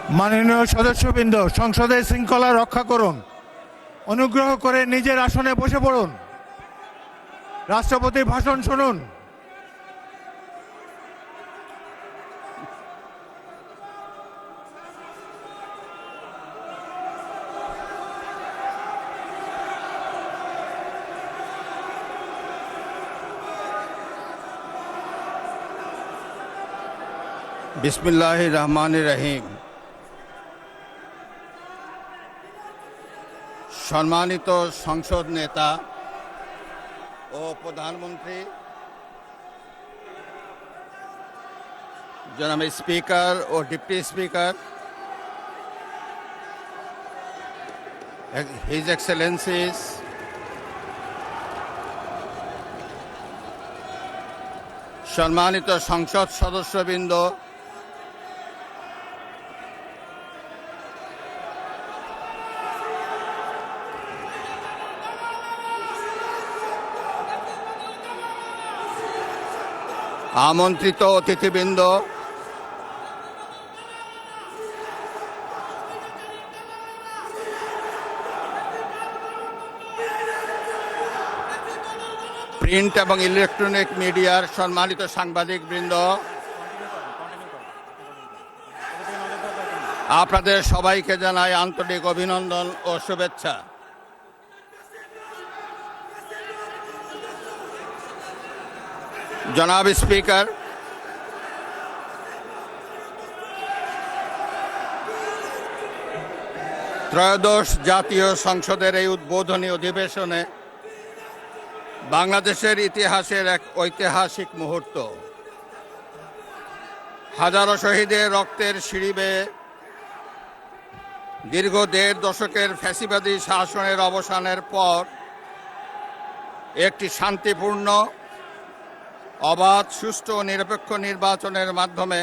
মাননীয় সদস্যবৃন্দ, সংসদের শৃঙ্খলা রক্ষা করুন। অনুগ্রহ করে নিজের আসনে বসে পড়ুন। রাষ্ট্রপতির ভাষণ শুনুন। বিসমিল্লাহির রহমানির রহিম। সম্মানিত সংসদ নেতা ও প্রধানমন্ত্রী, জনাব স্পিকার ও ডিপ্টি স্পিকার, হিজ এক্সেলেন্সিস, সম্মানিত সংসদ সদস্যবৃন্দ, আমন্ত্রিত অতিথিবৃন্দ, প্রিন্ট এবং ইলেকট্রনিক মিডিয়ার সম্মানিত সাংবাদিকবৃন্দ, আপনাদের সবাইকে জানাই আন্তরিক অভিনন্দন ও শুভেচ্ছা। জনাব স্পিকার, ত্রয়োদশ জাতীয় সংসদের এই উদ্বোধনী অধিবেশনে বাংলাদেশের ইতিহাসের এক ঐতিহাসিক মুহূর্ত। হাজারো শহীদের রক্তের সিঁড়ি বেয়ে দীর্ঘ ১.৫ দশকের ফ্যাসিবাদী শাসনের অবসানের পর একটি শান্তিপূর্ণ, অবাধ, সুষ্ঠু ও নিরপেক্ষ নির্বাচনের মাধ্যমে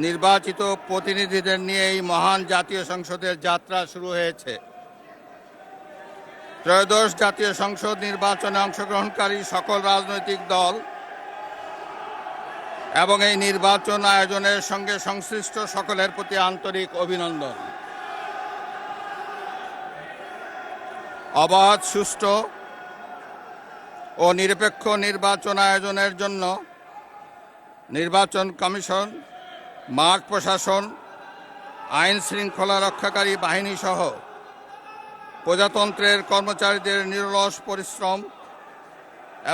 নির্বাচিত প্রতিনিধিদের নিয়ে এই মহান জাতীয় সংসদের যাত্রা শুরু হয়েছে। ত্রয়োদশ জাতীয় সংসদ নির্বাচনে অংশগ্রহণকারী সকল রাজনৈতিক দল এবং এই নির্বাচন আয়োজনের সঙ্গে সংশ্লিষ্ট সকলের প্রতি আন্তরিক অভিনন্দন। অবাধ, সুষ্ঠু ও নিরপেক্ষ নির্বাচন আয়োজনের জন্য নির্বাচন কমিশন, মাঠ প্রশাসন, আইন শৃঙ্খলা রক্ষাকারী বাহিনী সহ প্রজাতন্ত্রের কর্মচারীদের নিরলস পরিশ্রম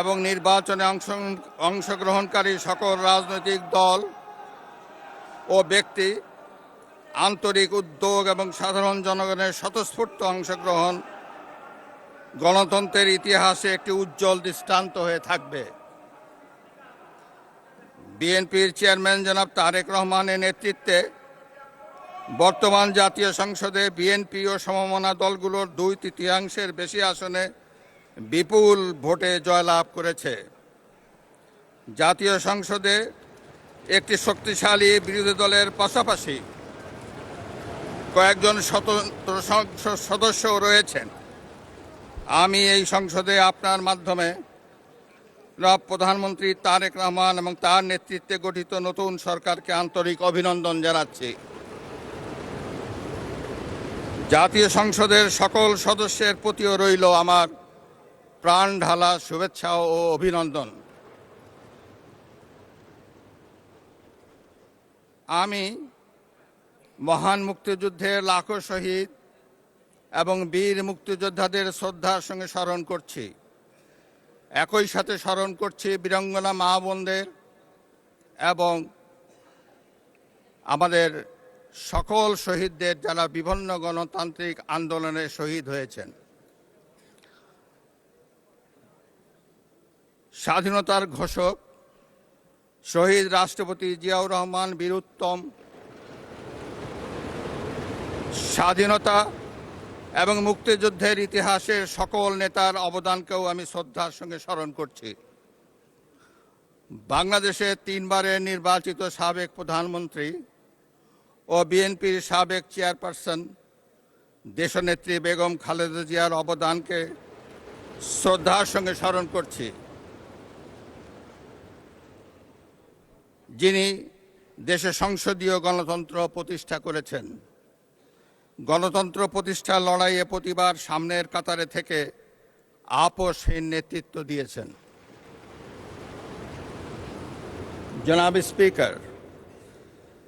এবং নির্বাচনে অংশগ্রহণকারী সকল রাজনৈতিক দল ও ব্যক্তি, আন্তরিক উদ্যোগ এবং সাধারণ জনগণের স্বতঃস্ফূর্ত অংশগ্রহণ গণতন্ত্রের ইতিহাসে একটি উজ্জ্বল দৃষ্টান্ত হয়ে থাকবে। বিএনপির চেয়ারম্যান জনাব তারেক রহমানের নেতৃত্বে বর্তমান জাতীয় সংসদে বিএনপি ও সমমনা দলগুলোর 2/3 বেশি আসনে বিপুল ভোটে জয়লাভ করেছে। জাতীয় সংসদে একটি শক্তিশালী বিরোধী দলের পাশাপাশি কয়েকজন স্বতন্ত্র সদস্যও রয়েছেন। আমি এই সংসদে আপনার মাধ্যমে প্রধানমন্ত্রী তারেক রহমান এবং তার নেতৃত্বে গঠিত নতুন সরকারকে আন্তরিক অভিনন্দন জানাচ্ছি। জাতীয় সংসদের সকল সদস্যের প্রতিও রইল আমার প্রাণ ঢালা শুভেচ্ছা ও অভিনন্দন। আমি মহান মুক্তিযুদ্ধের লাখো শহীদ এবং বীর মুক্তিযোদ্ধাদের শ্রদ্ধার সঙ্গে স্মরণ করছি। একই সাথে স্মরণ করছি বীরাঙ্গনা মা বোনদের এবং আমাদের সকল শহীদদের যারা বিভিন্ন গণতান্ত্রিক আন্দোলনে শহীদ হয়েছেন। স্বাধীনতার ঘোষক শহীদ রাষ্ট্রপতি জিয়াউর রহমান বীরুত্তম স্বাধীনতা এবং মুক্তিযুদ্ধের ইতিহাসের সকল নেতার অবদানকেও আমি শ্রদ্ধার সঙ্গে স্মরণ করছি। বাংলাদেশের 3 বারের নির্বাচিত সাবেক প্রধানমন্ত্রী ও বিএনপির সাবেক চেয়ারপারসন দেশনেত্রী বেগম খালেদা জিয়ার অবদানকে শ্রদ্ধার সঙ্গে স্মরণ করছি, যিনি দেশে সংসদীয় গণতন্ত্র প্রতিষ্ঠা করেছেন। গণতন্ত্র প্রতিষ্ঠার লড়াইয়ে প্রতিবার সামনের কাতারে থেকে আপোষহীন নেতৃত্ব দিয়েছেন। জনাব স্পিকার,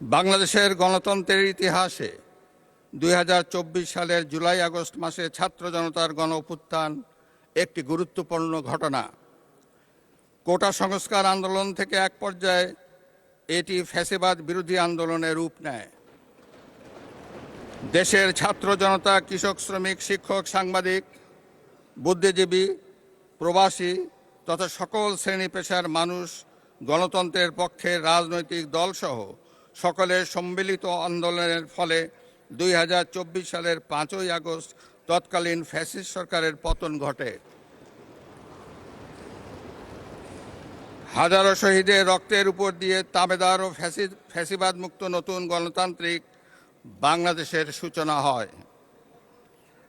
বাংলাদেশের গণতন্ত্রের ইতিহাসে 2024 সালের জুলাই আগস্ট মাসে ছাত্র জনতার গণ অভ্যুত্থান একটি গুরুত্বপূর্ণ ঘটনা। কোটা সংস্কার আন্দোলন থেকে এক পর্যায়ে এটি ফ্যাসিবাদ বিরোধী আন্দোলনের রূপ নেয়। দেশের ছাত্র জনতা, কৃষক, শ্রমিক, শিক্ষক, সাংবাদিক, বুদ্ধিজীবী, প্রবাসী তথা সকল শ্রেণী পেশার মানুষ গণতন্ত্রের পক্ষে রাজনৈতিক দলসহ সকলের সম্মিলিত আন্দোলনের ফলে 2024 সালের 5ই আগস্ট তৎকালীন ফ্যাসিস্ট সরকারের পতন ঘটে। হাজারো শহীদের রক্তের উপর দিয়ে তাবেদার ও ফ্যাসিবাদ মুক্ত নতুন গণতান্ত্রিক বাংলাদেশের সূচনা হয়।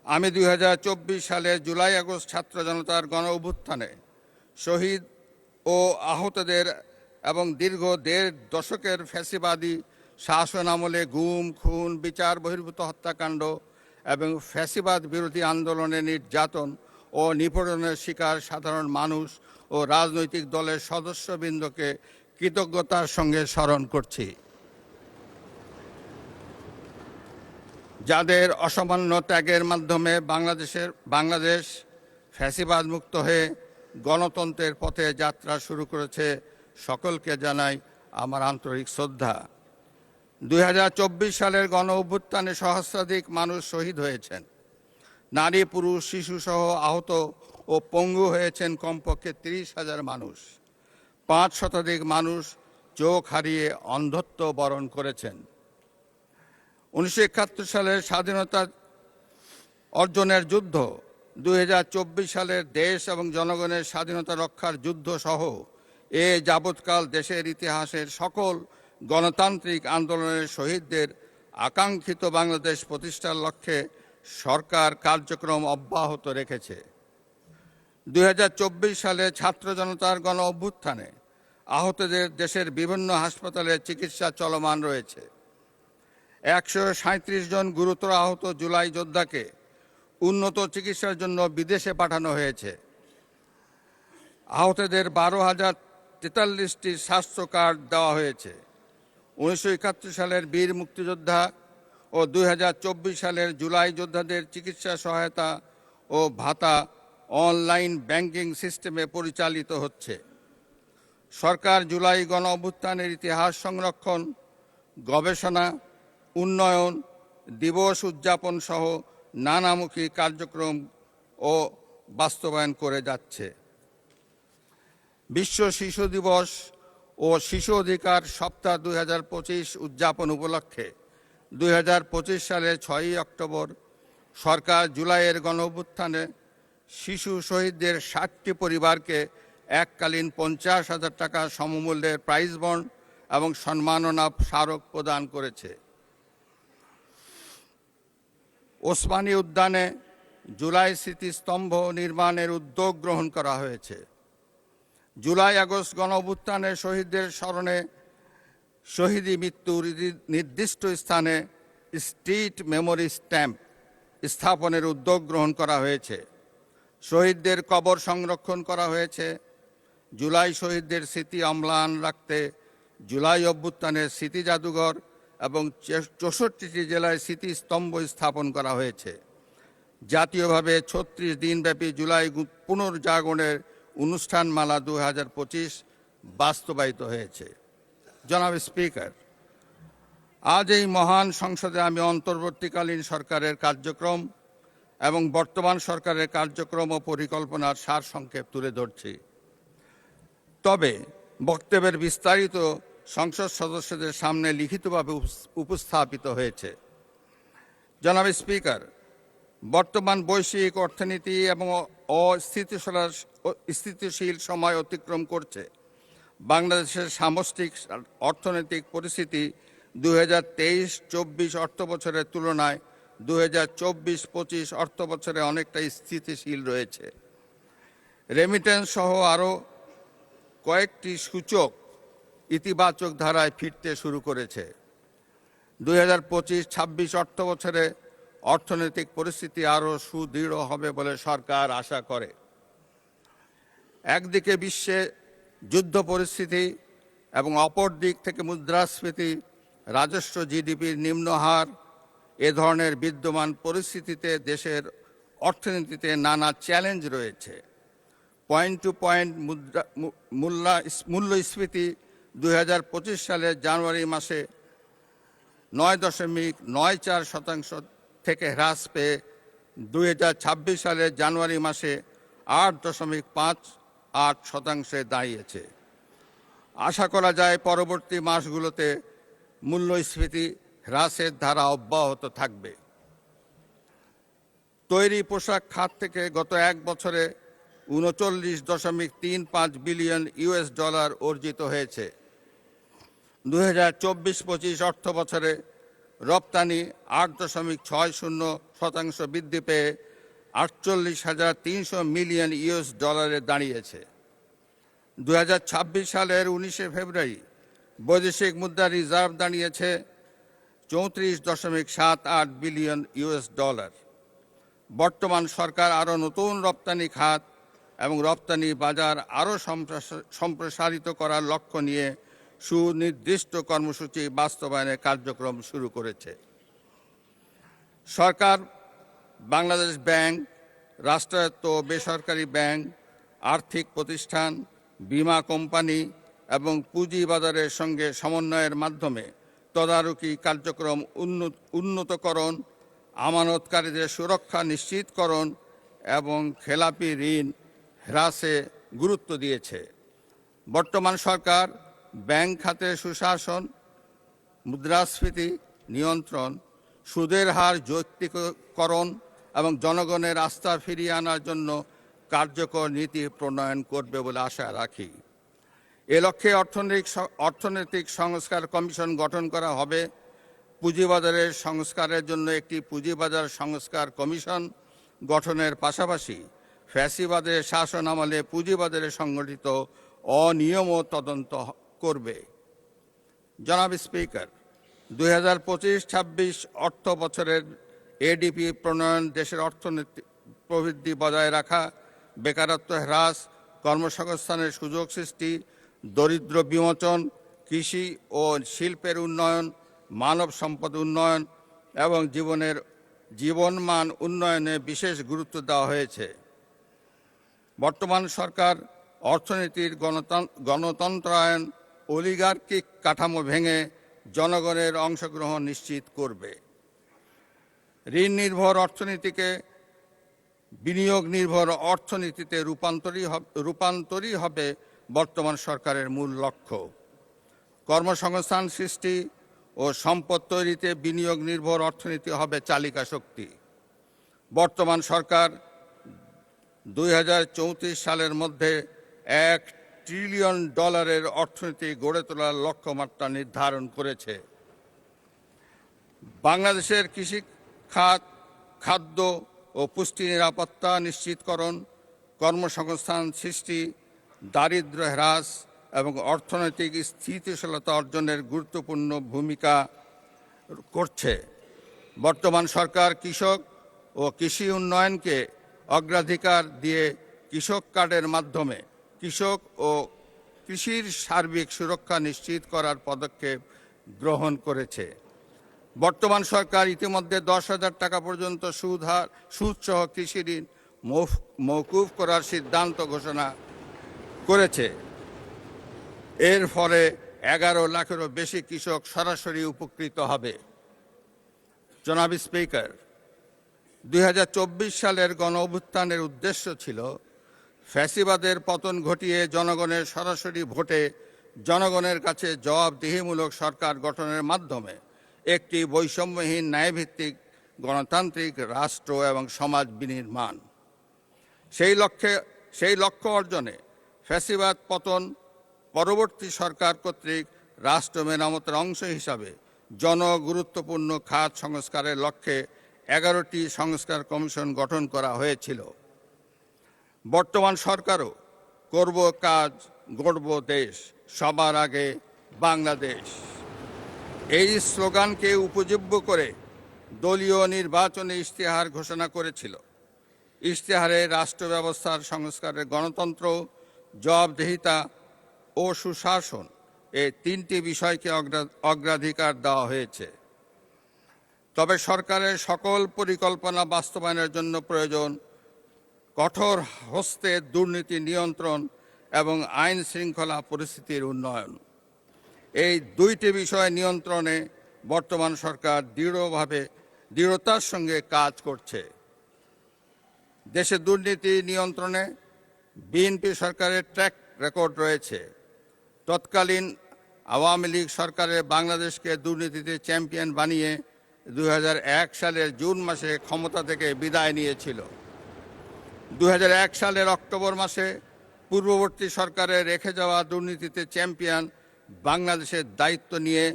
আমি 2024 সালের জুলাই আগস্ট ছাত্র জনতার গণ অভ্যুত্থানে শহীদ ও আহতদের এবং দীর্ঘ 1.5 দশকের ফ্যাসিবাদী শাসন আমলে গুম, খুন, বিচার বহির্ভূত হত্যাকাণ্ড এবং ফ্যাসিবাদ বিরোধী আন্দোলনে নির্যাতন ও নিপীড়নের শিকার সাধারণ মানুষ ও রাজনৈতিক দলের সদস্যবৃন্দকে কৃতজ্ঞতার সঙ্গে স্মরণ করছি, যাদের অসামান্য ত্যাগের মাধ্যমে বাংলাদেশ ফ্যাসিবাদ মুক্ত হয়ে গণতন্ত্রের পথে যাত্রা শুরু করেছে। সকলকে জানাই আমার আন্তরিক শ্রদ্ধা। 2024 সালের গণ অভ্যুত্থানে সহস্রাধিক মানুষ শহীদ হয়েছেন। নারী, পুরুষ, শিশুসহ আহত ও পঙ্গু হয়েছেন কমপক্ষে 30,000 মানুষ। 5 শতাধিক মানুষ চোখ হারিয়ে অন্ধত্ব বরণ করেছেন। 1971 সালের স্বাধীনতা অর্জনের যুদ্ধ, 2024 সালের দেশ এবং জনগণের স্বাধীনতা রক্ষার যুদ্ধ সহ যাবৎকাল দেশের ইতিহাসের সকল গণতান্ত্রিক আন্দোলনের শহীদদের আকাঙ্ক্ষিত বাংলাদেশ প্রতিষ্ঠার লক্ষ্যে সরকার কার্যক্রম অব্যাহত রেখেছে। 2024 সালে ছাত্র জনতার গণ অভ্যুত্থানে আহতদের দেশের বিভিন্ন হাসপাতালে চিকিৎসা চলমান রয়েছে। 137 জন গুরুতর আহত জুলাই যোদ্ধাকে উন্নত চিকিৎসার জন্য বিদেশে পাঠানো হয়েছে। আহতদের 12,043টি স্বাস্থ্য কার্ড দেওয়া হয়েছে। 1971 সালের বীর মুক্তিযোদ্ধা ও 2024 সালের জুলাই যোদ্ধাদের চিকিৎসা সহায়তা ও ভাতা অনলাইন ব্যাংকিং সিস্টেমে পরিচালিত হচ্ছে। সরকার জুলাই গণ অভ্যুত্থানের ইতিহাস সংরক্ষণ, গবেষণা, উন্নয়ন, দিবস উদযাপন সহ নানামুখী কার্যক্রম ও বাস্তবায়ন করে যাচ্ছে। বিশ্ব শিশু দিবস ও শিশু অধিকার সপ্তাহ 2025 উদযাপন উপলক্ষে 2025 সালের 6ই অক্টোবর সরকার জুলাইয়ের গণ অভ্যুত্থানে শিশু শহীদদের 60টি পরিবারকে এককালীন 50,000 টাকা সমমূল্যের প্রাইজ বন্ড এবং সম্মাননা স্মারক প্রদান করেছে। ওসমানী উদ্যানে জুলাই স্মৃতিস্তম্ভ নির্মাণের উদ্যোগ গ্রহণ করা হয়েছে। জুলাই আগস্ট গণ অভ্যুত্থানের শহীদদের স্মরণে শহীদি মৃত্যুর নির্দিষ্ট স্থানে স্ট্রিট মেমোরি স্ট্যাম্প স্থাপনের উদ্যোগ গ্রহণ করা হয়েছে। শহীদদের কবর সংরক্ষণ করা হয়েছে। জুলাই শহীদদের স্মৃতি অম্লান রাখতে জুলাই অভ্যুত্থানের স্মৃতি জাদুঘর এবং 64টি জেলায় স্মৃতিস্তম্ভ স্থাপন করা হয়েছে। জাতীয়ভাবে 36 দিনব্যাপী জুলাই পুনর্জাগরণের অনুষ্ঠানমালা 2025 বাস্তবায়িত হয়েছে। জনাব স্পিকার, আজ এই মহান সংসদে আমি অন্তর্বর্তীকালীন সরকারের কার্যক্রম এবং বর্তমান সরকারের কার্যক্রম ও পরিকল্পনার সারসংক্ষেপ তুলে ধরছি। তবে বক্তব্যের বিস্তারিত সংসদ সদস্যদের সামনে লিখিতভাবে উপস্থাপিত হয়েছে। জনাব স্পিকার, বর্তমান বৈশ্বিক অর্থনীতি এবং অস্থিতিশীল সময় অতিক্রম করছে। বাংলাদেশের সামষ্টিক অর্থনৈতিক পরিস্থিতি 2023-24 অর্থবছরের তুলনায় 2024-25 অর্থবছরে অনেকটা স্থিতিশীল রয়েছে। রেমিটেন্স সহ আরও কয়েকটি সূচক ইতিবাচক ধারায় ফিরতে শুরু করেছে। 2025-26 অর্থবছরে অর্থনৈতিক পরিস্থিতি আরও সুদৃঢ় হবে বলে সরকার আশা করে। একদিকে বিশ্বে যুদ্ধ পরিস্থিতি এবং অপর দিক থেকে মুদ্রাস্ফীতি, রাজস্ব জিডিপির নিম্ন হার, এ ধরনের বিদ্যমান পরিস্থিতিতে দেশের অর্থনীতিতে নানা চ্যালেঞ্জ রয়েছে। পয়েন্ট টু পয়েন্ট মূল্যস্ফীতি 2025 সালের জানুয়ারি মাসে 9.94% থেকে হ্রাস পেয়ে 2026 সালের জানুয়ারি মাসে 8.58% দাঁড়িয়েছে। আশা করা যায় পরবর্তী মাসগুলোতে মূল্যস্ফীতি হ্রাসের ধারা অব্যাহত থাকবে। তৈরি পোশাক খাত থেকে গত এক বছরে 39.35 বিলিয়ন ইউএস ডলার অর্জিত হয়েছে। 2024-25 অর্থ বছরে রপ্তানি 8.60% বৃদ্ধি পেয়ে 48,300 মিলিয়ন ইউএস ডলারে দাঁড়িয়েছে। 2026 সালের 19 ফেব্রুয়ারি বৈদেশিক মুদ্রা রিজার্ভ দাঁড়িয়েছে 34.78 বিলিয়ন ইউএস ডলার। বর্তমান সরকার আরও নতুন রপ্তানি খাত এবং রপ্তানি বাজার আরও সম্প্রসারিত করার লক্ষ্য নিয়ে সুনির্দিষ্ট কর্মসূচি বাস্তবায়নের কার্যক্রম শুরু করেছে। সরকার বাংলাদেশ ব্যাংক, রাষ্ট্রায়ত্ত বেসরকারি ব্যাংক, আর্থিক প্রতিষ্ঠান, বীমা কোম্পানি এবং পুঁজিবাজারের সঙ্গে সমন্বয়ের মাধ্যমে তদারকি কার্যক্রম উন্নতকরণ, আমানতকারীদের সুরক্ষা নিশ্চিতকরণ এবং খেলাপি ঋণ হ্রাসে গুরুত্ব দিয়েছে। বর্তমান সরকার ব্যাংক খাতে সুশাসন, মুদ্রাস্ফীতি নিয়ন্ত্রণ, সুদের হার যৌক্তিকরণ এবং জনগণের আস্থা ফিরিয়ে আনার জন্য কার্যকর নীতি প্রণয়ন করবে বলে আশা রাখি। এ লক্ষ্যে অর্থনৈতিক সংস্কার কমিশন গঠন করা হবে। পুঁজিবাজারের সংস্কারের জন্য একটি পুঁজিবাজার সংস্কার কমিশন গঠনের পাশাপাশি ফ্যাসিবাদের শাসন আমলে পুঁজিবাজারে সংগঠিত অনিয়মও তদন্ত করবে। জনাব স্পিকার, 2025-26 অর্থ বছরের এডিপি প্রণয়ন দেশের অর্থনৈতিক প্রবৃদ্ধি বজায় রাখা, বেকারত্ব হ্রাস, কর্মসংস্থানের সুযোগ সৃষ্টি, দরিদ্র বিমোচন, কৃষি ও শিল্পের উন্নয়ন, মানব সম্পদ উন্নয়ন এবং জীবনমান উন্নয়নে বিশেষ গুরুত্ব দেওয়া হয়েছে। বর্তমান সরকার অর্থনীতির গণতন্ত্রায়ন, অলিগার্কিক কাঠামো ভেঙে জনগণের অংশগ্রহণ নিশ্চিত করবে। ঋণ নির্ভর অর্থনীতিকে বিনিয়োগ নির্ভর অর্থনীতিতে রূপান্তরই হবে বর্তমান সরকারের মূল লক্ষ্য। কর্মসংস্থান সৃষ্টি ও সম্পদ তৈরিতে বিনিয়োগ নির্ভর অর্থনীতি হবে চালিকা শক্তি। বর্তমান সরকার 2034 সালের মধ্যে $1 ট্রিলিয়ন অর্থনীতি গড়ে তোলার লক্ষ্যমাত্রা নির্ধারণ করেছে। বাংলাদেশের কৃষি খাত, খাদ্য ও পুষ্টি নিরাপত্তা নিশ্চিতকরণ, কর্মসংস্থান সৃষ্টি, দারিদ্র্য হ্রাস এবং অর্থনৈতিক স্থিতিশীলতা অর্জনের গুরুত্বপূর্ণ ভূমিকা করছে। বর্তমান সরকার কৃষক ও কৃষি উন্নয়নকে অগ্রাধিকার দিয়ে কৃষক কার্ডের মাধ্যমে কৃষক ও কৃষির সার্বিক সুরক্ষা নিশ্চিত করার পদক্ষেপ গ্রহণ করেছে। বর্তমান সরকার ইতিমধ্যে 10,000 টাকা পর্যন্ত সুদসহ কৃষি ঋণ মওকুফ করার সিদ্ধান্ত ঘোষণা করেছে। এর ফলে 11 লাখেরও বেশি কৃষক সরাসরি উপকৃত হবে। জনাব স্পিকার, 2024 সালের গণঅভ্যুত্থানের উদ্দেশ্য ছিল ফ্যাসিবাদের পতন ঘটিয়ে জনগণের সরাসরি ভোটে জনগণের কাছে জবাবদিহিমূলক সরকার গঠনের মাধ্যমে একটি বৈষম্যহীন ন্যায়ভিত্তিক গণতান্ত্রিক রাষ্ট্র এবং সমাজ বিনির্মাণ। সেই লক্ষ্য অর্জনে ফ্যাসিবাদ পতন পরবর্তী সরকার কর্তৃক রাষ্ট্র মেরামতের অংশ হিসাবে জনগুরুত্বপূর্ণ খাত সংস্কারের লক্ষ্যে 11টি সংস্কার কমিশন গঠন করা হয়েছিল। বর্তমান সরকারও করব কাজ, গড়ব দেশ, সবার আগে বাংলাদেশ। এই স্লোগানকে উপজীব্য করে দলীয় নির্বাচনী ইশতেহার ঘোষণা করেছিল। ইশতেহারে রাষ্ট্র ব্যবস্থার সংস্কারের গণতন্ত্র, জবাবদিহিতা ও সুশাসন এই তিনটি বিষয়কে অগ্রাধিকার দেওয়া হয়েছে। তবে সরকারের সকল পরিকল্পনা বাস্তবায়নের জন্য প্রয়োজন কঠোর হস্তে দুর্নীতি নিয়ন্ত্রণ এবং আইন শৃঙ্খলা পরিস্থিতির উন্নয়ন। এই দুইটি বিষয় নিয়ন্ত্রণে বর্তমান সরকার দৃঢ়তার সঙ্গে কাজ করছে। দেশে দুর্নীতি নিয়ন্ত্রণে বিএনপি সরকারের ট্র্যাক রেকর্ড রয়েছে। তৎকালীন আওয়ামী লীগ সরকারের বাংলাদেশকে দুর্নীতিতে চ্যাম্পিয়ন বানিয়ে 2001 সালের জুন মাসে ক্ষমতা থেকে বিদায় নিয়েছিল। 2001 সালের অক্টোবর মাসে পূর্ববর্তী সরকারের রেখে যাওয়া দুর্নীতিতে চ্যাম্পিয়ন বাংলাদেশের দায়িত্ব নিয়ে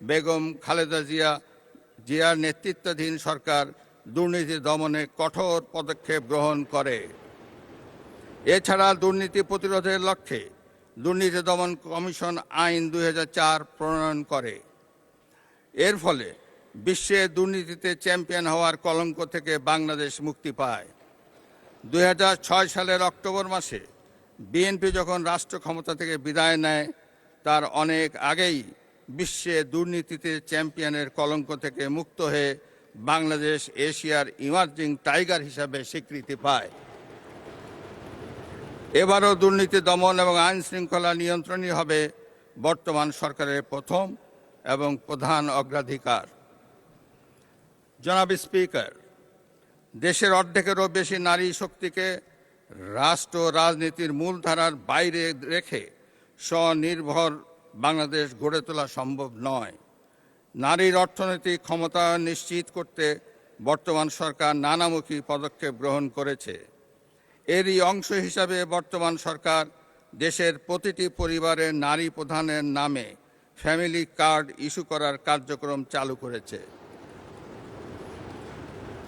বেগম খালেদা জিয়ার নেতৃত্বাধীন সরকার দুর্নীতি দমনে কঠোর পদক্ষেপ গ্রহণ করে। এছাড়া দুর্নীতি প্রতিরোধের লক্ষ্যে দুর্নীতি দমন কমিশন আইন 2004 প্রণয়ন করে। এর ফলে বিশ্বে দুর্নীতিতে চ্যাম্পিয়ন হওয়ার কলঙ্ক থেকে বাংলাদেশ মুক্তি পায়। 2006 সালের অক্টোবর মাসে বিএনপি যখন রাষ্ট্র ক্ষমতা থেকে বিদায় নেয়, তার অনেক আগেই বিশ্বে দুর্নীতিতে চ্যাম্পিয়নের কলঙ্ক থেকে মুক্ত হয়ে বাংলাদেশ এশিয়ার ইমার্জিং টাইগার হিসাবে স্বীকৃতি পায়। এবারও দুর্নীতি দমন এবং আইন শৃঙ্খলা নিয়ন্ত্রণই হবে বর্তমান সরকারের প্রথম এবং প্রধান অগ্রাধিকার। জনাব স্পিকার, দেশের অর্ধেকেরও বেশি নারী শক্তিকে রাষ্ট্র রাজনীতির মূলধারার বাইরে রেখে স্বনির্ভর বাংলাদেশ গড়ে তোলা সম্ভব নয়। নারীর অর্থনৈতিক ক্ষমতায়ন নিশ্চিত করতে বর্তমান সরকার নানামুখী পদক্ষেপ গ্রহণ করেছে। এরই অংশ হিসাবে বর্তমান সরকার দেশের প্রতিটি পরিবারের নারী প্রধানের নামে ফ্যামিলি কার্ড ইস্যু করার কার্যক্রম চালু করেছে।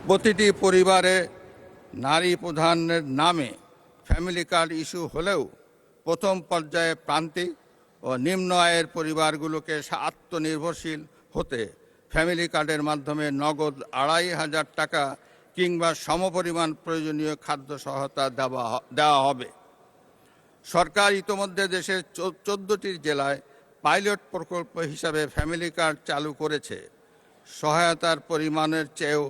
প্রতিটি পরিবারে নারী প্রধানের নামে ফ্যামিলি কার্ড ইস্যু হলেও প্রথম পর্যায়ে প্রান্তিক ও নিম্ন আয়ের পরিবারগুলোকে আত্মনির্ভরশীল হতে ফ্যামিলি কার্ডের মাধ্যমে নগদ 2,500 টাকা কিংবা সমপরিমাণ প্রয়োজনীয় খাদ্য সহায়তা দেওয়া হবে। সরকার ইতোমধ্যে দেশের 14টি জেলায় পাইলট প্রকল্প হিসাবে ফ্যামিলি কার্ড চালু করেছে। সহায়তার পরিমাণের চেয়েও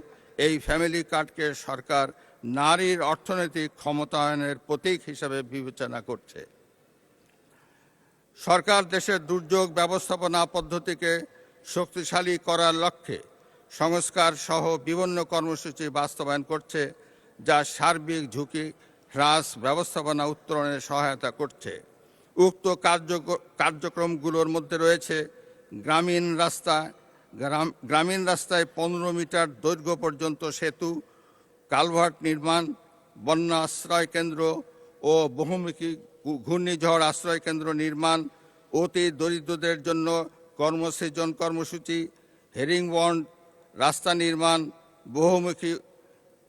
এই ফ্যামিলি কার্ডকে সরকার নারীর অর্থনৈতিক ক্ষমতায়নের প্রতীক হিসাবে বিবেচনা করছে। সরকার দেশের দুর্যোগ ব্যবস্থাপনা পদ্ধতিকে শক্তিশালী করার লক্ষ্যে সংস্কার সহ বিভিন্ন কর্মসূচি বাস্তবায়ন করছে, যা সার্বিক ঝুঁকি হ্রাস ব্যবস্থাপনা উত্তরণে সহায়তা করছে। উক্ত কার্যক্রমগুলোর মধ্যে রয়েছে গ্রামীণ রাস্তায় 15 মিটার দৈর্ঘ্য পর্যন্ত সেতু, কালভার্ট নির্মাণ, বন্যা আশ্রয় কেন্দ্র ও বহুমুখী ঘূর্ণিঝড় আশ্রয় কেন্দ্র নির্মাণ, অতি দরিদ্রদের জন্য কর্মসৃজন কর্মসূচি, হেরিংবন্ড রাস্তা নির্মাণ, বহুমুখী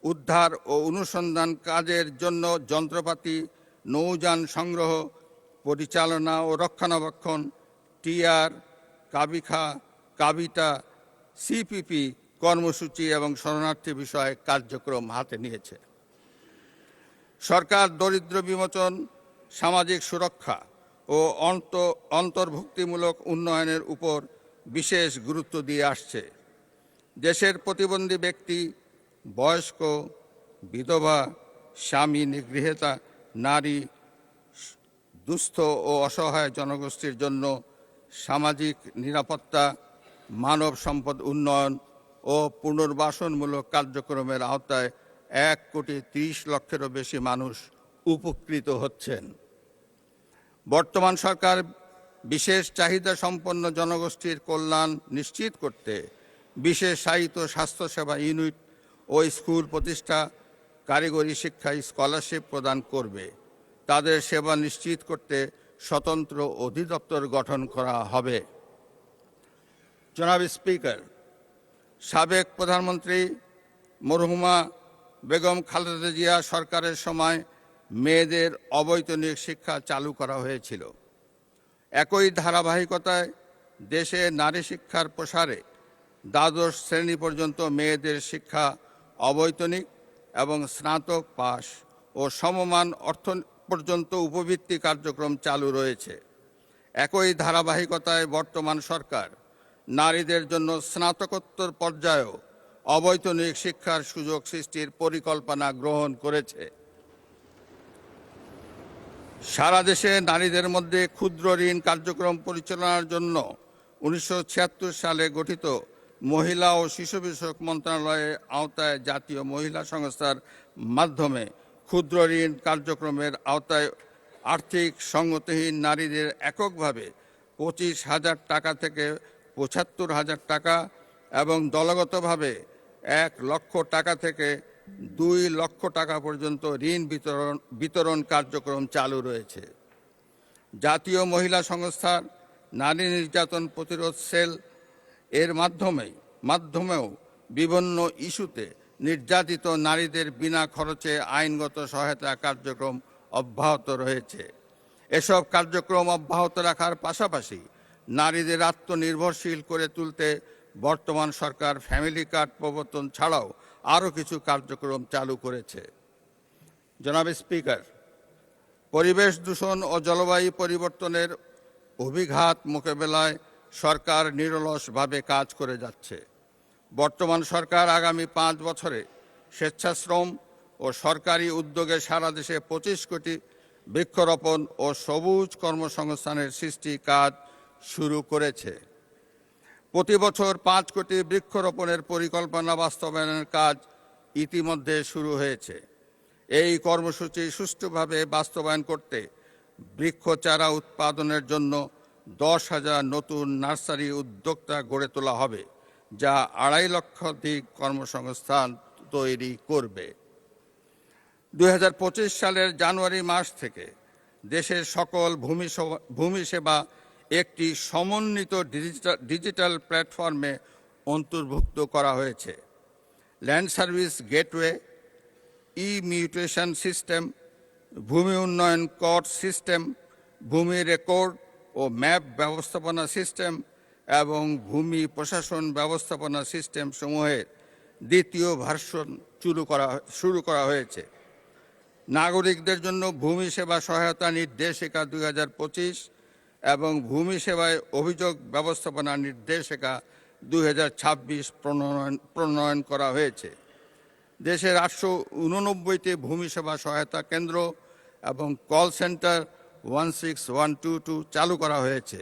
উদ্ধার ও অনুসন্ধান কাজের জন্য যন্ত্রপাতি, নৌযান সংগ্রহ, পরিচালনা ও রক্ষণাবেক্ষণ, টিআর, কাবিটা, সিপিপি কর্মসূচি এবং শরণার্থী বিষয়ে কার্যক্রম হাতে নিয়েছে। সরকার দরিদ্র বিমোচন, সামাজিক সুরক্ষা ও অন্তর্ভুক্তিমূলক উন্নয়নের উপর বিশেষ গুরুত্ব দিয়ে আসছে। দেশের প্রতিবন্ধী ব্যক্তি, বয়স্ক, বিধবা, স্বামী নিগৃহীতা নারী, দুস্থ ও অসহায় জনগোষ্ঠীর জন্য সামাজিক নিরাপত্তা, মানব সম্পদ উন্নয়ন ও পুনর্বাসনমূলক কার্যক্রমের আওতায় 1,30,00,000-এরও বেশি মানুষ উপকৃত হচ্ছেন। বর্তমান সরকার বিশেষ চাহিদা সম্পন্ন জনগোষ্ঠীর কল্যাণ নিশ্চিত করতে বিশেষায়িত স্বাস্থ্যসেবা ইউনিট ও স্কুল প্রতিষ্ঠা, কারিগরি শিক্ষায় স্কলারশিপ প্রদান করবে। তাদের সেবা নিশ্চিত করতে স্বতন্ত্র অধিদপ্তর গঠন করা হবে। জনাব স্পিকার, সাবেক প্রধানমন্ত্রী মরহুমা বেগম খালেদা জিয়া সরকারের সময় মেয়েদের অবৈতনিক শিক্ষা চালু করা হয়েছিল। একই ধারাবাহিকতায় দেশে নারী শিক্ষার প্রসারে দ্বাদশ শ্রেণী পর্যন্ত মেয়েদের শিক্ষা অবৈতনিক এবং স্নাতক পাস ও সমমান অর্থ পর্যন্ত উপবৃত্তি কার্যক্রম চালু রয়েছে। একই ধারাবাহিকতায় বর্তমান সরকার নারীদের জন্য স্নাতকোত্তর পর্যায়েও অবৈতনিক শিক্ষার সুযোগ সৃষ্টির পরিকল্পনা গ্রহণ করেছে। সারা দেশে নারীদের মধ্যে ক্ষুদ্র ঋণ কার্যক্রম পরিচালনার জন্য 1976 সালে গঠিত মহিলা ও শিশু বিষয়ক মন্ত্রণালয়ের আওতায় জাতীয় মহিলা সংস্থার মাধ্যমে ক্ষুদ্র ঋণ কার্যক্রমের আওতায় আর্থিক সঙ্গতিহীন নারীদের এককভাবে 25,000 টাকা থেকে 75,000 টাকা এবং দলগতভাবে 1 লক্ষ টাকা থেকে 2 লক্ষ টাকা পর্যন্ত ঋণ বিতরণ কার্যক্রম চালু রয়েছে। জাতীয় মহিলা সংস্থার নারী নির্যাতন প্রতিরোধ সেল এর মাধ্যমেও বিভিন্ন ইস্যুতে নির্যাতিত নারীদের বিনা খরচে আইনগত সহায়তা কার্যক্রম অব্যাহত রয়েছে। এসব কার্যক্রম অব্যাহত রাখার পাশাপাশি নারীদের আত্মনির্ভরশীল করে তুলতে বর্তমান সরকার ফ্যামিলি কার্ড প্রবর্তন ছাড়াও আরও কিছু কার্যক্রম চালু করেছে। জনাব স্পিকার, পরিবেশ দূষণ ও জলবায়ু পরিবর্তনের অভিঘাত মোকাবেলায় সরকার নিরলসভাবে কাজ করে যাচ্ছে। বর্তমান সরকার আগামী 5 বছরে স্বেচ্ছাশ্রম ও সরকারি উদ্যোগে সারা দেশে 25 কোটি বৃক্ষরোপণ ও সবুজ কর্মসংস্থানের সৃষ্টি কাজ শুরু করেছে। প্রতি বছর 5 কোটি বৃক্ষরোপণের পরিকল্পনা বাস্তবায়নের কাজ ইতিমধ্যে শুরু হয়েছে। এই কর্মসূচি সুষ্ঠুভাবে বাস্তবায়ন করতে বৃক্ষ চারা উৎপাদনের জন্য 10,000 নতুন নার্সারি উদ্যোক্তা গড়ে তোলা হবে, যা 2.5 লক্ষাধিক কর্মসংস্থান তৈরি করবে। 2025 সালের জানুয়ারি মাস থেকে দেশের সকল ভূমি সেবা একটি সমন্বিত ডিজিটাল প্ল্যাটফর্মে অন্তর্ভুক্ত করা হয়েছে। Land service gateway, mutation system, ভূমি উন্নয়ন কর সিস্টেম, ভূমি রেকর্ড ও ম্যাপ ব্যবস্থাপনা সিস্টেম এবং ভূমি প্রশাসন ব্যবস্থাপনা সিস্টেম সমূহের দ্বিতীয় ভার্সন শুরু করা হয়েছে। নাগরিকদের জন্য ভূমি সেবা সহায়তা নির্দেশিকা 2025 এবং ভূমি সেবায় অভিযোগ ব্যবস্থাপনা নির্দেশিকা 2026 প্রণয়ন করা হয়েছে। দেশের 889টি ভূমি সেবা সহায়তা কেন্দ্র এবং কল সেন্টার 16122 চালু করা হয়েছে।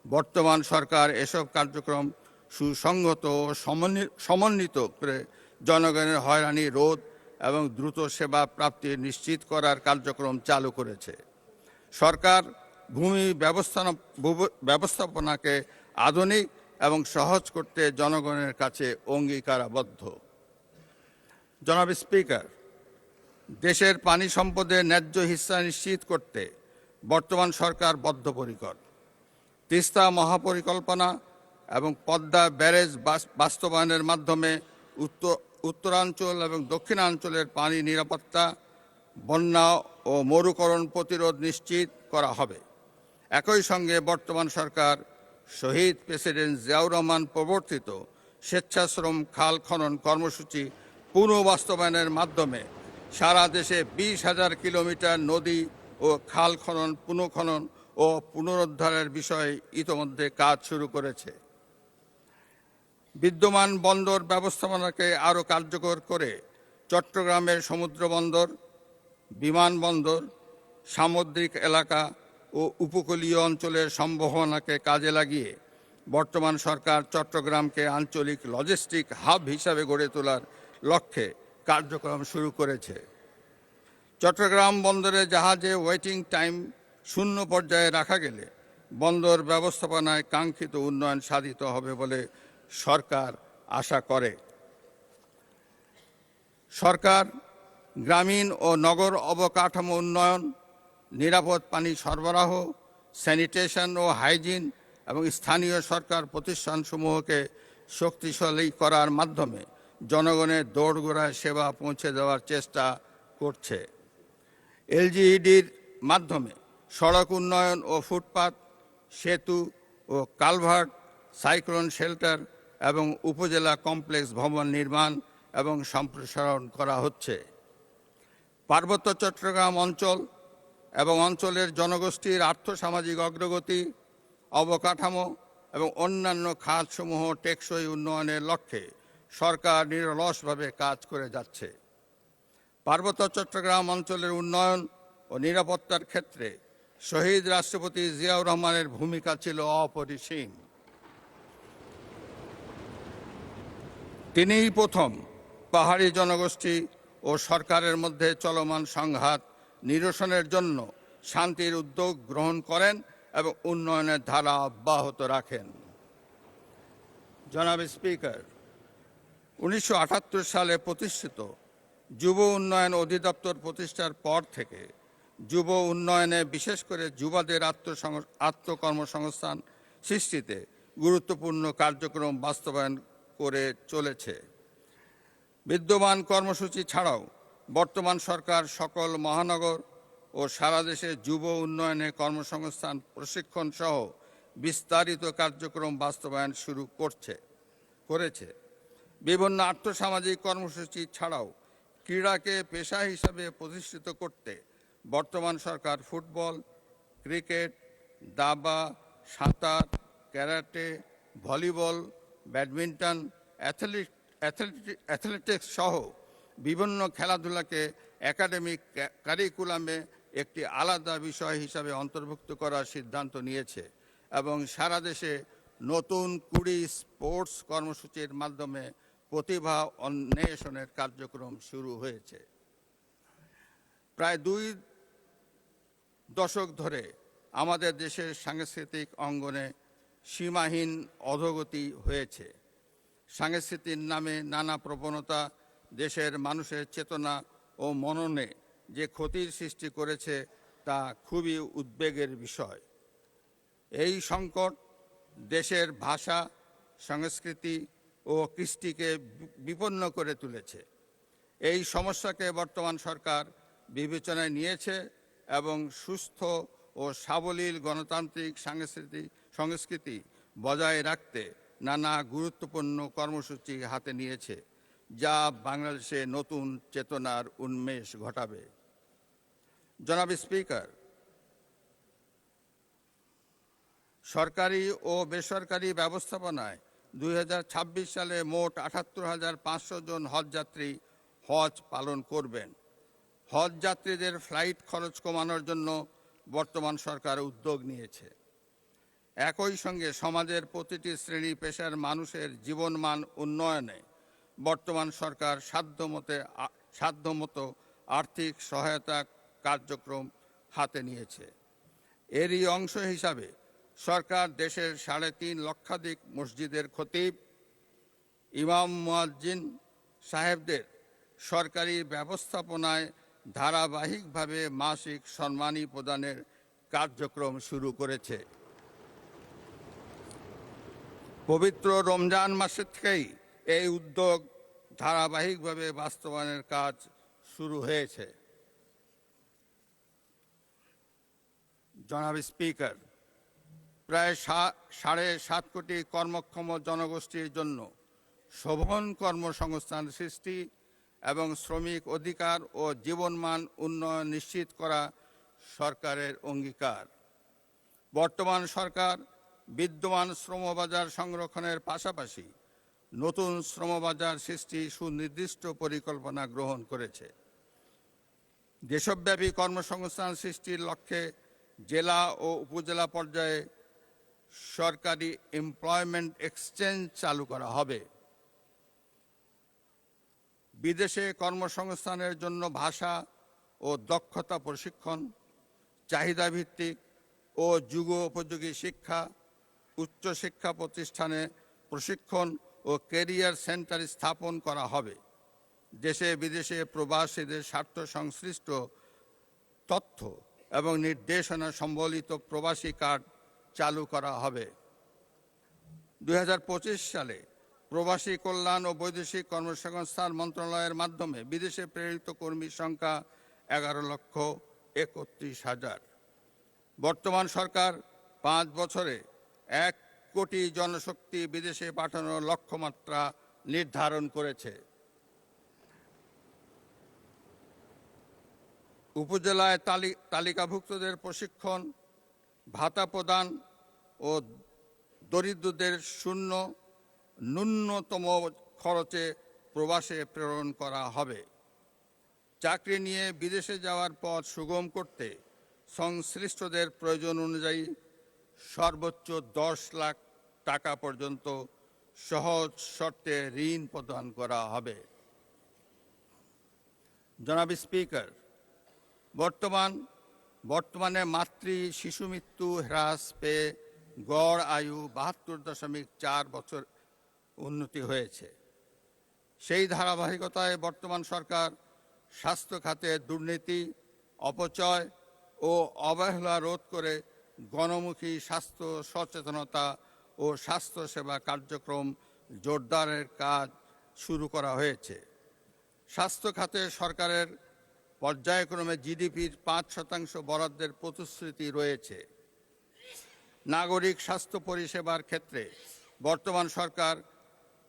বর্তমান সরকার এসব কার্যক্রম সুসংহত ও সমন্বিত করে জনগণের হয়রানি রোধ এবং দ্রুত সেবা প্রাপ্তি নিশ্চিত করার কার্যক্রম চালু করেছে। সরকার ভূমি ব্যবস্থাপনাকে আধুনিক এবং সহজ করতে জনগণের কাছে অঙ্গীকারাবদ্ধ। জনাব স্পিকার, দেশের পানি সম্পদের ন্যায্য হিস্সা নিশ্চিত করতে বর্তমান সরকার বদ্ধপরিকর। তিস্তা মহাপরিকল্পনা এবং পদ্মা ব্যারেজ বাস্তবায়নের মাধ্যমে উত্তরাঞ্চল এবং দক্ষিণাঞ্চলের পানি নিরাপত্তা, বন্যা ও মরুকরণ প্রতিরোধ নিশ্চিত করা হবে। একই সঙ্গে বর্তমান সরকার শহীদ প্রেসিডেন্ট জিয়াউর রহমান প্রবর্তিত স্বেচ্ছাশ্রম খাল খনন কর্মসূচি পুনঃবাস্তবায়নের মাধ্যমে সারা দেশে 20,000 কিলোমিটার নদী ও খাল খনন, পুনঃখনন ও পুনরুদ্ধারের বিষয়ে ইতোমধ্যে কাজ শুরু করেছে। বিদ্যমান বন্দর ব্যবস্থাপনাকে আরও কার্যকর করে চট্টগ্রামের সমুদ্র বন্দর, বিমানবন্দর, সামুদ্রিক এলাকা ও উপকূলীয় অঞ্চলের সম্ভাবনাকে কাজে লাগিয়ে বর্তমান সরকার চট্টগ্রামকে আঞ্চলিক লজিস্টিক হাব হিসাবে গড়ে তোলার লক্ষ্যে কার্যক্রম শুরু করেছে। চট্টগ্রাম বন্দরে জাহাজে ওয়েটিং টাইম 0 পর্যায়ে রাখা গেলে বন্দর ব্যবস্থাপনায় কাঙ্ক্ষিত উন্নয়ন সাধিত হবে বলে সরকার আশা করে। সরকার গ্রামীণ ও নগর অবকাঠামো উন্নয়ন, নিরাপদ পানি সরবরাহ, স্যানিটেশন ও হাইজিন এবং স্থানীয় সরকার প্রতিষ্ঠানসমূহকে শক্তিশালী করার মাধ্যমে জনগণের দোরগোড়ায় সেবা পৌঁছে দেওয়ার চেষ্টা করছে। এলজিইডির মাধ্যমে সড়ক উন্নয়ন ও ফুটপাত, সেতু ও কালভার্ট, সাইক্লোন শেল্টার এবং উপজেলা কমপ্লেক্স ভবন নির্মাণ এবং সম্প্রসারণ করা হচ্ছে। পার্বত্য চট্টগ্রাম অঞ্চল এবং অঞ্চলের জনগোষ্ঠীর আর্থসামাজিক অগ্রগতি, অবকাঠামো এবং অন্যান্য খাতসমূহ টেকসই উন্নয়নের লক্ষ্যে সরকার নিরলসভাবে কাজ করে যাচ্ছে। পার্বত্য চট্টগ্রাম অঞ্চলের উন্নয়ন ও নিরাপত্তার ক্ষেত্রে শহীদ রাষ্ট্রপতি জিয়াউর রহমানের ভূমিকা ছিল অপরিসীম। তিনিই প্রথম পাহাড়ি জনগোষ্ঠী ও সরকারের মধ্যে চলমান সংঘাত নিরসনের জন্য শান্তির উদ্যোগ গ্রহণ করেন এবং উন্নয়নের ধারা অব্যাহত রাখেন। জনাব স্পিকার, 1978 সালে প্রতিষ্ঠিত যুব উন্নয়ন অধিদপ্তর প্রতিষ্ঠার পর থেকে যুব উন্নয়নে, বিশেষ করে যুবাদের আত্মকর্মসংস্থান সৃষ্টিতে গুরুত্বপূর্ণ কার্যক্রম বাস্তবায়ন করে চলেছে। বিদ্যমান কর্মসূচি ছাড়াও বর্তমান সরকার সকল মহানগর ও সারা দেশে যুব উন্নয়নে কর্মসংস্থান প্রশিক্ষণ সহ বিস্তারিত কার্যক্রম বাস্তবায়ন শুরু করেছে। বিভিন্ন আর্থসামাজিক কর্মসূচি ছাড়াও ক্রীড়াকে পেশা হিসাবে প্রতিষ্ঠিত করতে বর্তমান সরকার ফুটবল, ক্রিকেট, দাবা, সাঁতার, ক্যারাটে, ভলিবল, ব্যাডমিন্টন, অ্যাথলেটিক্স সহ বিভিন্ন খেলাধুলাকে একাডেমিক কারিকুলামে একটি আলাদা বিষয় হিসাবে অন্তর্ভুক্ত করার সিদ্ধান্ত নিয়েছে এবং সারা দেশে নতুন 20 স্পোর্টস কর্মসূচির মাধ্যমে প্রতিভা অন্বেষণের কার্যক্রম শুরু হয়েছে। প্রায় 2 দশক ধরে আমাদের দেশের সাংস্কৃতিক অঙ্গনে সীমাহীন অধোগতি হয়েছে। সংস্কৃতির নামে নানা প্রবণতা দেশের মানুষের চেতনা ও মননে যে ক্ষতির সৃষ্টি করেছে তা খুবই উদ্বেগের বিষয়। এই সংকট দেশের ভাষা, সংস্কৃতি ও কৃষ্টিকে বিপন্ন করে তুলেছে। এই সমস্যাকে বর্তমান সরকার বিবেচনায় নিয়েছে এবং সুস্থ ও সাবলীল গণতান্ত্রিক সংস্কৃতি বজায় রাখতে নানা গুরুত্বপূর্ণ কর্মসূচি হাতে নিয়েছে, যা বাংলাদেশে নতুন চেতনার উন্মেষ ঘটাবে। জনাব স্পিকার, সরকারি ও বেসরকারি ব্যবস্থাপনায় 2026 সালে মোট 78,500 জন হজযাত্রী হজ পালন করবেন। হজ যাত্রীদের ফ্লাইট খরচ কমানোর জন্য বর্তমান সরকার উদ্যোগ নিয়েছে। একই সঙ্গে সমাজের প্রতিটি শ্রেণী পেশার মানুষের জীবনমান উন্নয়নে বর্তমান সরকার সাধ্যমতো আর্থিক সহায়তা কার্যক্রম হাতে নিয়েছে। এরই অংশ হিসাবে সরকার দেশের 3.5 লক্ষাধিক মসজিদের খতিব, ইমাম, মুয়াজ্জিন সাহেবদের সরকারি ব্যবস্থাপনায় ধারাবাহিকভাবে মাসিক সম্মানী প্রদানের কার্যক্রম শুরু করেছে। পবিত্র রমজান মাসের থেকেই এই উদ্যোগ ধারাবাহিকভাবে বাস্তবায়নের কাজ শুরু হয়েছে। জনাব স্পিকার, প্রায় 7.5 কোটি কর্মক্ষম জনগোষ্ঠীর জন্য শোভন কর্মসংস্থান সৃষ্টি এবং শ্রমিক অধিকার ও জীবনমান উন্নয়ন নিশ্চিত করা সরকারের অঙ্গীকার। বর্তমান সরকার বিদ্যমান শ্রমবাজার সংরক্ষণের পাশাপাশি নতুন শ্রমবাজার সৃষ্টি সুনির্দিষ্ট পরিকল্পনা গ্রহণ করেছে। দেশব্যাপী কর্মসংস্থান সৃষ্টির লক্ষ্যে জেলা ও উপজেলা পর্যায়ে সরকারি এমপ্লয়মেন্ট এক্সচেঞ্জ চালু করা হবে। বিদেশে কর্মসংস্থানের জন্য ভাষা ও দক্ষতা প্রশিক্ষণ, চাহিদাভিত্তিক ও যুগোপযোগী শিক্ষা, উচ্চশিক্ষা প্রতিষ্ঠানে প্রশিক্ষণ ও ক্যারিয়ার সেন্টার স্থাপন করা হবে। দেশে বিদেশে প্রবাসীদের স্বার্থ সংশ্লিষ্ট তথ্য এবং নির্দেশনা সম্বলিত প্রবাসী কার্ড চালু করা হবে। 2025 সালে প্রবাসী কল্যাণ ও বৈদেশিক কর্মসংস্থান মন্ত্রণালয়ের মাধ্যমে বিদেশে প্রেরিত কর্মীর সংখ্যা 11,31,000। বর্তমান সরকার 5 বছরে 1 কোটি জনশক্তি বিদেশে পাঠানোর লক্ষ্যমাত্রা নির্ধারণ করেছে। উপজেলায় তালিকাভুক্তদের প্রশিক্ষণ, ভাতা প্রদান ও দরিদ্রদের ন্যূনতম খরচে প্রবাসে প্রেরণ করা হবে। চাকরি নিয়ে বিদেশে যাওয়ার পথ সুগম করতে সংশ্লিষ্টদের প্রয়োজন অনুযায়ী সর্বোচ্চ 10 লাখ টাকা পর্যন্ত সহজ শর্তে ঋণ প্রদান করা হবে। জনাব স্পিকার, বর্তমানে মাতৃ শিশু মৃত্যু হ্রাস পেয়ে গড় আয়ু 72.4 বছর উন্নতি হয়েছে। সেই ধারাবাহিকতায় বর্তমান সরকার স্বাস্থ্য খাতে দুর্নীতি, অপচয় ও অবহেলা রোধ করে গণমুখী স্বাস্থ্য সচেতনতা ও স্বাস্থ্যসেবা কার্যক্রম জোরদারের কাজ শুরু করা হয়েছে। স্বাস্থ্য খাতে সরকারের পর্যায়ক্রমে জিডিপির 5% বরাদ্দের প্রতিশ্রুতি রয়েছে। নাগরিক স্বাস্থ্য পরিষেবার ক্ষেত্রে বর্তমান সরকার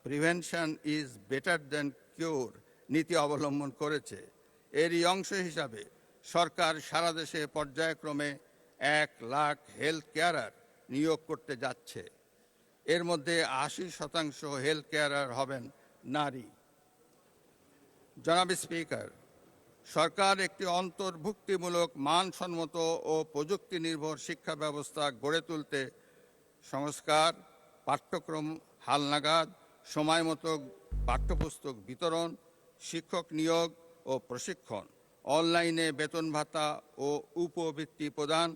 প্রিভেনশন ইজ বেটার দ্যান কিউর নীতি অবলম্বন করেছে। এরই অংশ হিসাবে সরকার সারা দেশে পর্যায়ক্রমে 1 লাখ হেলথ কেয়ারার নিয়োগ করতে যাচ্ছে। এর মধ্যে 80% হেলথ কেয়ারার হবেন নারী। জনাব স্পিকার, সরকার একটি অন্তর্ভুক্তিমূলক মানসম্মত ও প্রযুক্তি নির্ভর শিক্ষা ব্যবস্থা গড়ে তুলতে সংস্কার, পাঠ্যক্রম হালনাগাদ, সময়মতো পাঠ্যপুস্তক বিতরণ, শিক্ষক নিয়োগ ও প্রশিক্ষণ, অনলাইনে বেতন ভাতা ও উপবৃত্তি প্রদান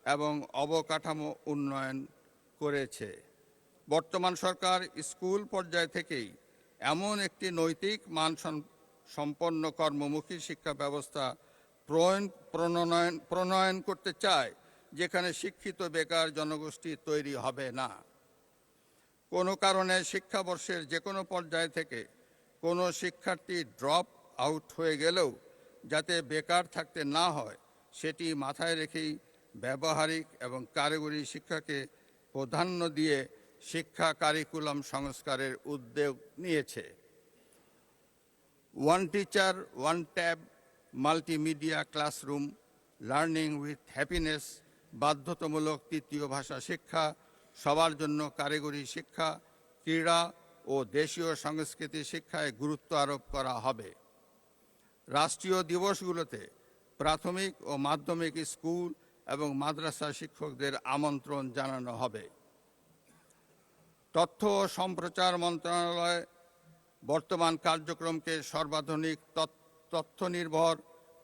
এবং অবকাঠামো উন্নয়ন করেছে। বর্তমান সরকার স্কুল পর্যায় থেকেই এমন একটি নৈতিক সম্পন্ন কর্মমুখী শিক্ষা ব্যবস্থা প্রণয়ন করতে চায় যেখানে শিক্ষিত বেকার জনগোষ্ঠী তৈরি হবে না। কোনো কারণে শিক্ষাবর্ষের যে কোনো পর্যায় থেকে কোনো শিক্ষার্থী ড্রপ আউট হয়ে গেলেও যাতে বেকার থাকতে না হয় সেটি মাথায় রেখেই ব্যবহারিক এবং কারিগরি শিক্ষাকে প্রাধান্য দিয়ে শিক্ষা কারিকুলাম সংস্কারের উদ্যোগ নিয়েছে। One teacher one tab, multimedia classroom, learning with happiness, বাধ্যতামূলক তৃতীয় ভাষা শিক্ষা, সবার জন্য কারিগরি শিক্ষা, ক্রীড়া ও দেশীয় সংস্কৃতি শিক্ষায় গুরুত্ব আরোপ করা হবে। রাষ্ট্রীয় দিবসগুলোতে প্রাথমিক ও মাধ্যমিক স্কুল এবং মাদ্রাসা শিক্ষকদের আমন্ত্রণ জানানো হবে। তথ্য ও সম্প্রচার মন্ত্রণালয় বর্তমান কার্যক্রমকে সর্বাধুনিক তথ্য নির্ভর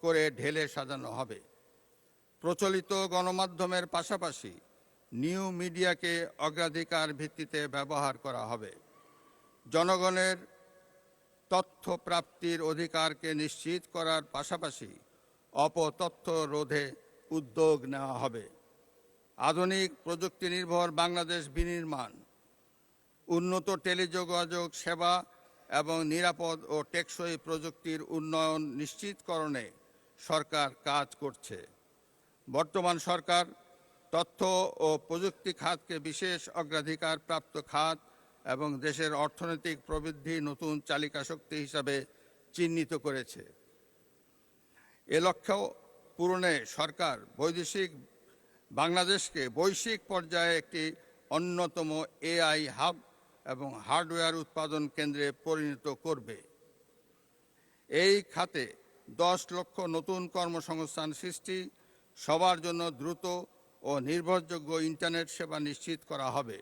করে ঢেলে সাজানো হবে। প্রচলিত গণমাধ্যমের পাশাপাশি নিউ মিডিয়াকে অগ্রাধিকার ভিত্তিতে ব্যবহার করা হবে। জনগণের তথ্য প্রাপ্তির অধিকারকে নিশ্চিত করার পাশাপাশি অপতথ্য রোধে উদ্যোগ নেওয়া হবে। আধুনিক প্রযুক্তি নির্ভর বাংলাদেশ বিনির্মাণ, উন্নত টেলিযোগাযোগ সেবা এবং নিরাপদ ও টেকসই প্রযুক্তির উন্নয়ন নিশ্চিতকরণে সরকার কাজ করছে। বর্তমান সরকার তথ্য ও প্রযুক্তি খাতকে বিশেষ অগ্রাধিকার প্রাপ্ত খাত এবং দেশের অর্থনৈতিক প্রবৃদ্ধি নতুন চালিকা শক্তি হিসাবে চিহ্নিত করেছে। এ লক্ষ্য পূরণে সরকার বাংলাদেশকে বৈশ্বিক পর্যায়ে একটি অন্যতম এআই হাব এবং হার্ডওয়্যার উৎপাদন কেন্দ্রে পরিণত করবে। এই খাতে 10 লক্ষ নতুন কর্মসংস্থান সৃষ্টি, সবার জন্য দ্রুত ও নির্ভরযোগ্য ইন্টারনেট সেবা নিশ্চিত করা হবে।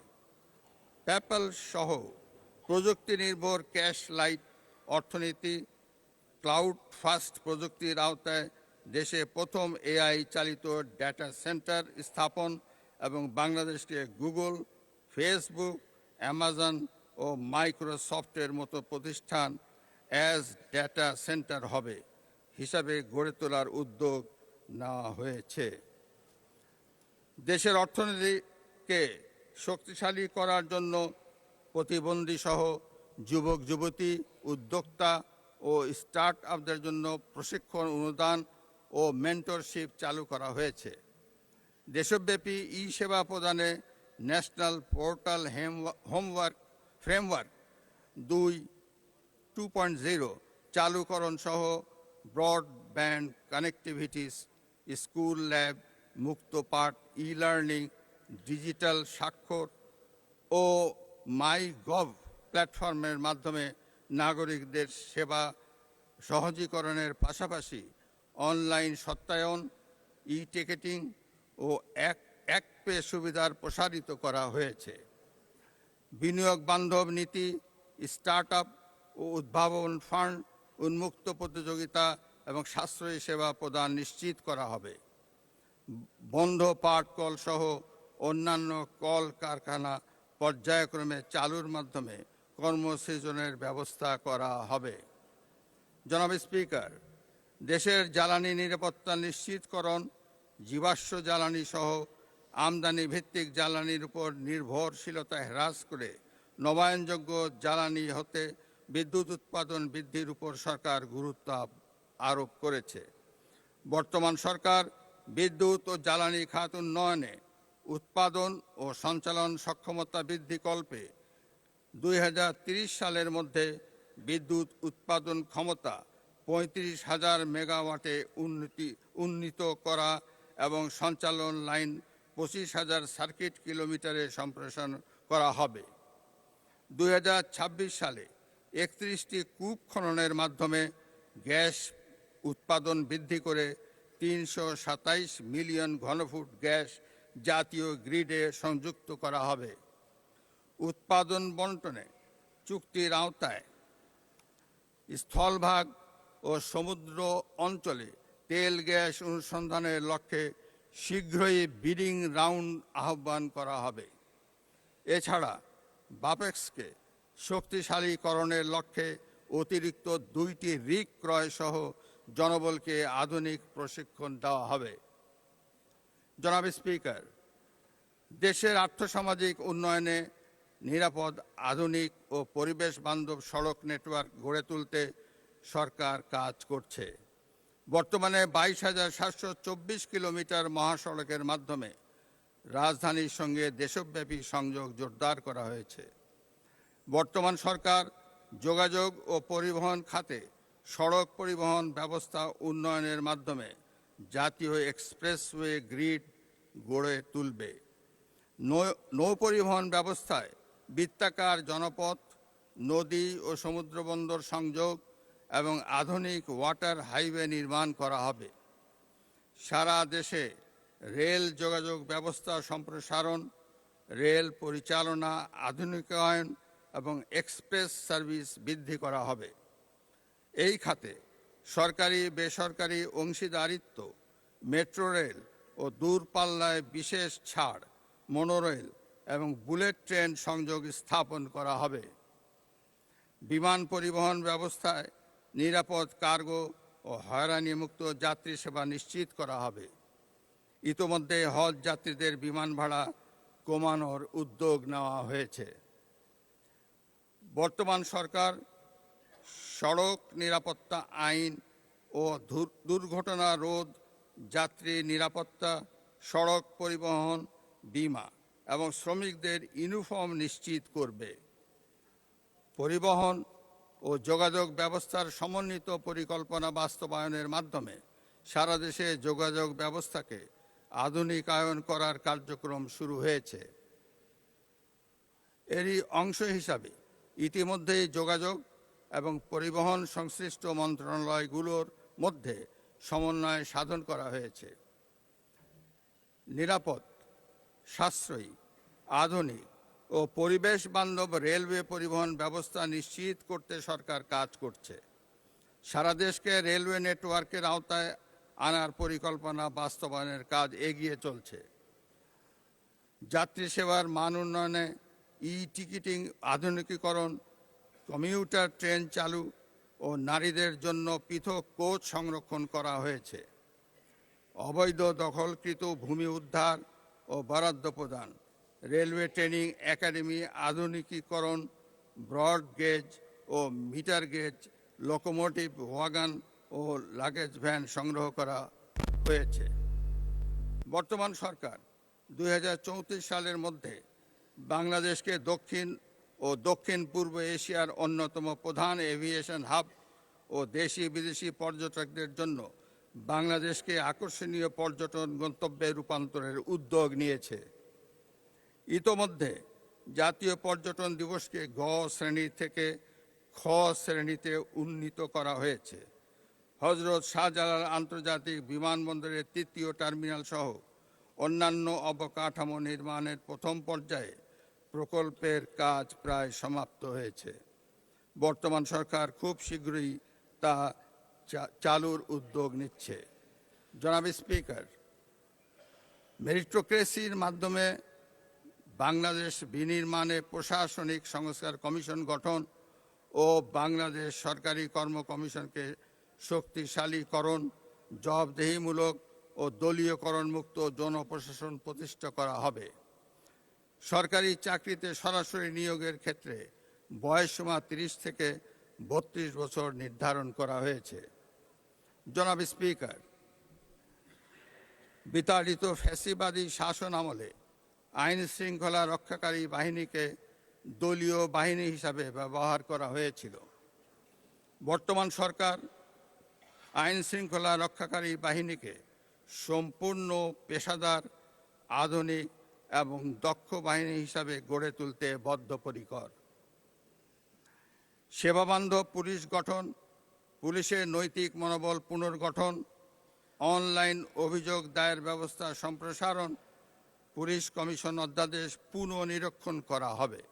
পেপ্যাল সহ প্রযুক্তি নির্ভর ক্যাশ লাইট অর্থনীতি, ক্লাউড ফাস্ট প্রযুক্তির আওতায় দেশে প্রথম এআই চালিত ডেটা সেন্টার স্থাপন এবং বাংলাদেশকে গুগল, ফেসবুক, অ্যামাজন ও মাইক্রোসফটের মতো প্রতিষ্ঠান অ্যাজ ডেটা সেন্টার হবে হিসাবে গড়ে তোলার উদ্যোগ নেওয়া হয়েছে। দেশের অর্থনীতিকে শক্তিশালী করার জন্য প্রতিবন্ধী সহ যুবক যুবতী, উদ্যোক্তা ও স্টার্ট আপদের জন্য প্রশিক্ষণ অনুদান ও মেন্টরশিপ চালু করা হয়েছে। দেশব্যাপী ই সেবা প্রদানে ন্যাশনাল পোর্টাল হোমওয়ার্ক ফ্রেমওয়ার্ক 2.0 চালুকরণ সহ ব্রডব্যান্ড কানেক্টিভিটিস, স্কুল ল্যাব, মুক্ত পাঠ, ই লার্নিং, ডিজিটাল স্বাক্ষর ও মাই গভ প্ল্যাটফর্মের মাধ্যমে নাগরিকদের সেবা সহজীকরণের পাশাপাশি অনলাইন সত্যায়ন, ই টিকেটিং ও এক পে সুবিধার প্রসারিত করা হয়েছে। বিনিয়োগ বান্ধব নীতি, স্টার্টআপ ও উদ্ভাবন ফান্ড, উন্মুক্ত প্রতিযোগিতা এবং সাশ্রয়ী সেবা প্রদান নিশ্চিত করা হবে। বন্ধ পাট কল সহ অন্যান্য কল কারখানা পর্যায়ক্রমে চালুর মাধ্যমে কর্মসৃজনের ব্যবস্থা করা হবে। জনাব স্পিকার, দেশের জ্বালানি নিরাপত্তা নিশ্চিতকরণ, জীবাশ্ম জ্বালানি সহ আমদানি ভিত্তিক জ্বালানির উপর নির্ভরশীলতা হ্রাস করে নবায়নযোগ্য জ্বালানি হতে বিদ্যুৎ উৎপাদন বৃদ্ধির উপর সরকার গুরুত্ব আরোপ করেছে। বর্তমান সরকার বিদ্যুৎ ও জ্বালানি খাত উন্নয়নে উৎপাদন ও সঞ্চালন সক্ষমতা বৃদ্ধি কল্পে 2030 সালের মধ্যে বিদ্যুৎ উৎপাদন ক্ষমতা 35,000 মেগাওয়াটে উন্নীত করা এবং সঞ্চালন লাইন 25,000 সার্কিট কিলোমিটারে সম্প্রসারণ করা হবে। 2026 সালে 31টি কূপ খননের মাধ্যমে গ্যাস উৎপাদন বৃদ্ধি করে 327 মিলিয়ন ঘনফুট গ্যাস জাতীয় গ্রিডে সংযুক্ত করা হবে। উৎপাদন বণ্টনে চুক্তির আওতায় স্থলভাগ ও সমুদ্র অঞ্চলে তেল গ্যাস অনুসন্ধানের লক্ষ্যে শীঘ্রই বিডিং রাউন্ড আহ্বান করা হবে। এছাড়া বাপেক্সকে শক্তিশালীকরণের লক্ষ্যে অতিরিক্ত 2টি রিগ ক্রয় সহ জনবলকে আধুনিক প্রশিক্ষণ দেওয়া হবে। জনাব স্পিকার, দেশের আর্থসামাজিক উন্নয়নে নিরাপদ, আধুনিক ও পরিবেশ বান্ধব সড়ক নেটওয়ার্ক গড়ে তুলতে সরকার কাজ করছে। বর্তমানে 22,724 কিলোমিটার মহাসড়কের মাধ্যমে রাজধানীর সঙ্গে দেশব্যাপী সংযোগ জোরদার করা হয়েছে। বর্তমান সরকার যোগাযোগ ও পরিবহন খাতে সড়ক পরিবহন ব্যবস্থা উন্নয়নের মাধ্যমে জাতীয় এক্সপ্রেসওয়ে গ্রিড গড়ে তুলবে। নৌ পরিবহন ব্যবস্থায় বৃত্তাকার জনপথ, নদী ও সমুদ্রবন্দর সংযোগ এবং আধুনিক ওয়াটার হাইওয়ে নির্মাণ করা হবে। সারা দেশে রেল যোগাযোগ ব্যবস্থা সম্প্রসারণ, রেল পরিচালনা আধুনিকায়ন এবং এক্সপ্রেস সার্ভিস বৃদ্ধি করা হবে। এই খাতে সরকারি বেসরকারি অংশীদারিত্ব, মেট্রো রেল ও দূরপাল্লায় বিশেষ ছাড়, মনোরেল এবং বুলেট ট্রেন সংযোগ স্থাপন করা হবে। বিমান পরিবহন ব্যবস্থায় নিরাপদ কার্গো ও হয়রানিমুক্ত যাত্রী সেবা নিশ্চিত করা হবে। ইতোমধ্যে হজ যাত্রীদের বিমান ভাড়া কমানোর উদ্যোগ নেওয়া হয়েছে। বর্তমান সরকার সড়ক নিরাপত্তা আইন ও দুর্ঘটনা রোধ, যাত্রী নিরাপত্তা, সড়ক পরিবহন বীমা এবং শ্রমিকদের ইউনিফর্ম নিশ্চিত করবে। পরিবহন ও যোগাযোগ ব্যবস্থার সমন্বিত পরিকল্পনা বাস্তবায়নের মাধ্যমে সারা দেশে যোগাযোগ ব্যবস্থাকে আধুনিকায়ন করার কার্যক্রম শুরু হয়েছে। এরই অংশ হিসাবে ইতিমধ্যেই যোগাযোগ এবং পরিবহন সংশ্লিষ্ট মন্ত্রণালয়গুলোর মধ্যে সমন্বয় সাধন করা হয়েছে। নিরাপদ, সাশ্রয়ী, আধুনিক ও পরিবেশ বান্ধব রেলওয়ে পরিবহন ব্যবস্থা নিশ্চিত করতে সরকার কাজ করছে। সারা দেশকে রেলওয়ে নেটওয়ার্কের আওতায় আনার পরিকল্পনা বাস্তবায়নের কাজ এগিয়ে চলছে। যাত্রী সেবার মান উন্নয়নে ই টিকিটিং আধুনিকীকরণ, কমিউটার ট্রেন চালু ও নারীদের জন্য পৃথক কোচ সংরক্ষণ করা হয়েছে। অবৈধ দখলকৃত ভূমি উদ্ধার ও বরাদ্দ প্রদান, রেলওয়ে ট্রেনিং একাডেমি আধুনিকীকরণ, ব্রড গেজ ও মিটার গেজ লোকোমোটিভ ওয়াগন ও লাগেজ ভ্যান সংগ্রহ করা হয়েছে। বর্তমান সরকার 2034 সালের মধ্যে বাংলাদেশকে দক্ষিণ ও দক্ষিণ পূর্ব এশিয়ার অন্যতম প্রধান এভিয়েশন হাব ও দেশি বিদেশি পর্যটকদের জন্য বাংলাদেশকে আকর্ষণীয় পর্যটন গন্তব্যে রূপান্তরের উদ্যোগ নিয়েছে। ইতোমধ্যে জাতীয় পর্যটন দিবসকে গ শ্রেণী থেকে খ শ্রেণীতে উন্নীত করা হয়েছে। হজরত শাহজালাল আন্তর্জাতিক বিমানবন্দরের ৩য় টার্মিনাল সহ অন্যান্য অবকাঠামো নির্মাণের প্রথম পর্যায়ে প্রকল্পের কাজ প্রায় সমাপ্ত হয়েছে। বর্তমান সরকার খুব শীঘ্রই তা চালুর উদ্যোগ নিচ্ছে। জনাব স্পিকার, মেরিটোক্রেসির মাধ্যমে বাংলাদেশ বিনির্মাণে প্রশাসনিক সংস্কার কমিশন গঠন ও বাংলাদেশ সরকারি কর্ম কমিশনকে শক্তিশালীকরণ, জবাবদিহিমূলক ও দলীয়করণ মুক্ত জনপ্রশাসন প্রতিষ্ঠা করা হবে। সরকারি চাকরিতে সরাসরি নিয়োগের ক্ষেত্রে বয়সসীমা 30 থেকে 32 বছর নির্ধারণ করা হয়েছে। জনাব স্পিকার, বিতাড়িত ফ্যাসিবাদী শাসন আমলে আইন শৃঙ্খলা রক্ষাকারী বাহিনীকে দলীয় বাহিনী হিসাবে ব্যবহার করা হয়েছিল। বর্তমান সরকার আইন শৃঙ্খলা রক্ষাকারী বাহিনীকে সম্পূর্ণ পেশাদার, আধুনিক এবং দক্ষ বাহিনী হিসাবে গড়ে তুলতে বদ্ধপরিকর। সেবাবান্ধব পুলিশ গঠন, পুলিশের নৈতিক মনোবল পুনর্গঠন, অনলাইন অভিযোগ দায়ের ব্যবস্থা সম্প্রসারণ, পুলিশ কমিশন অধ্যাদেশ পুনর্নিরীক্ষণ করা হবে।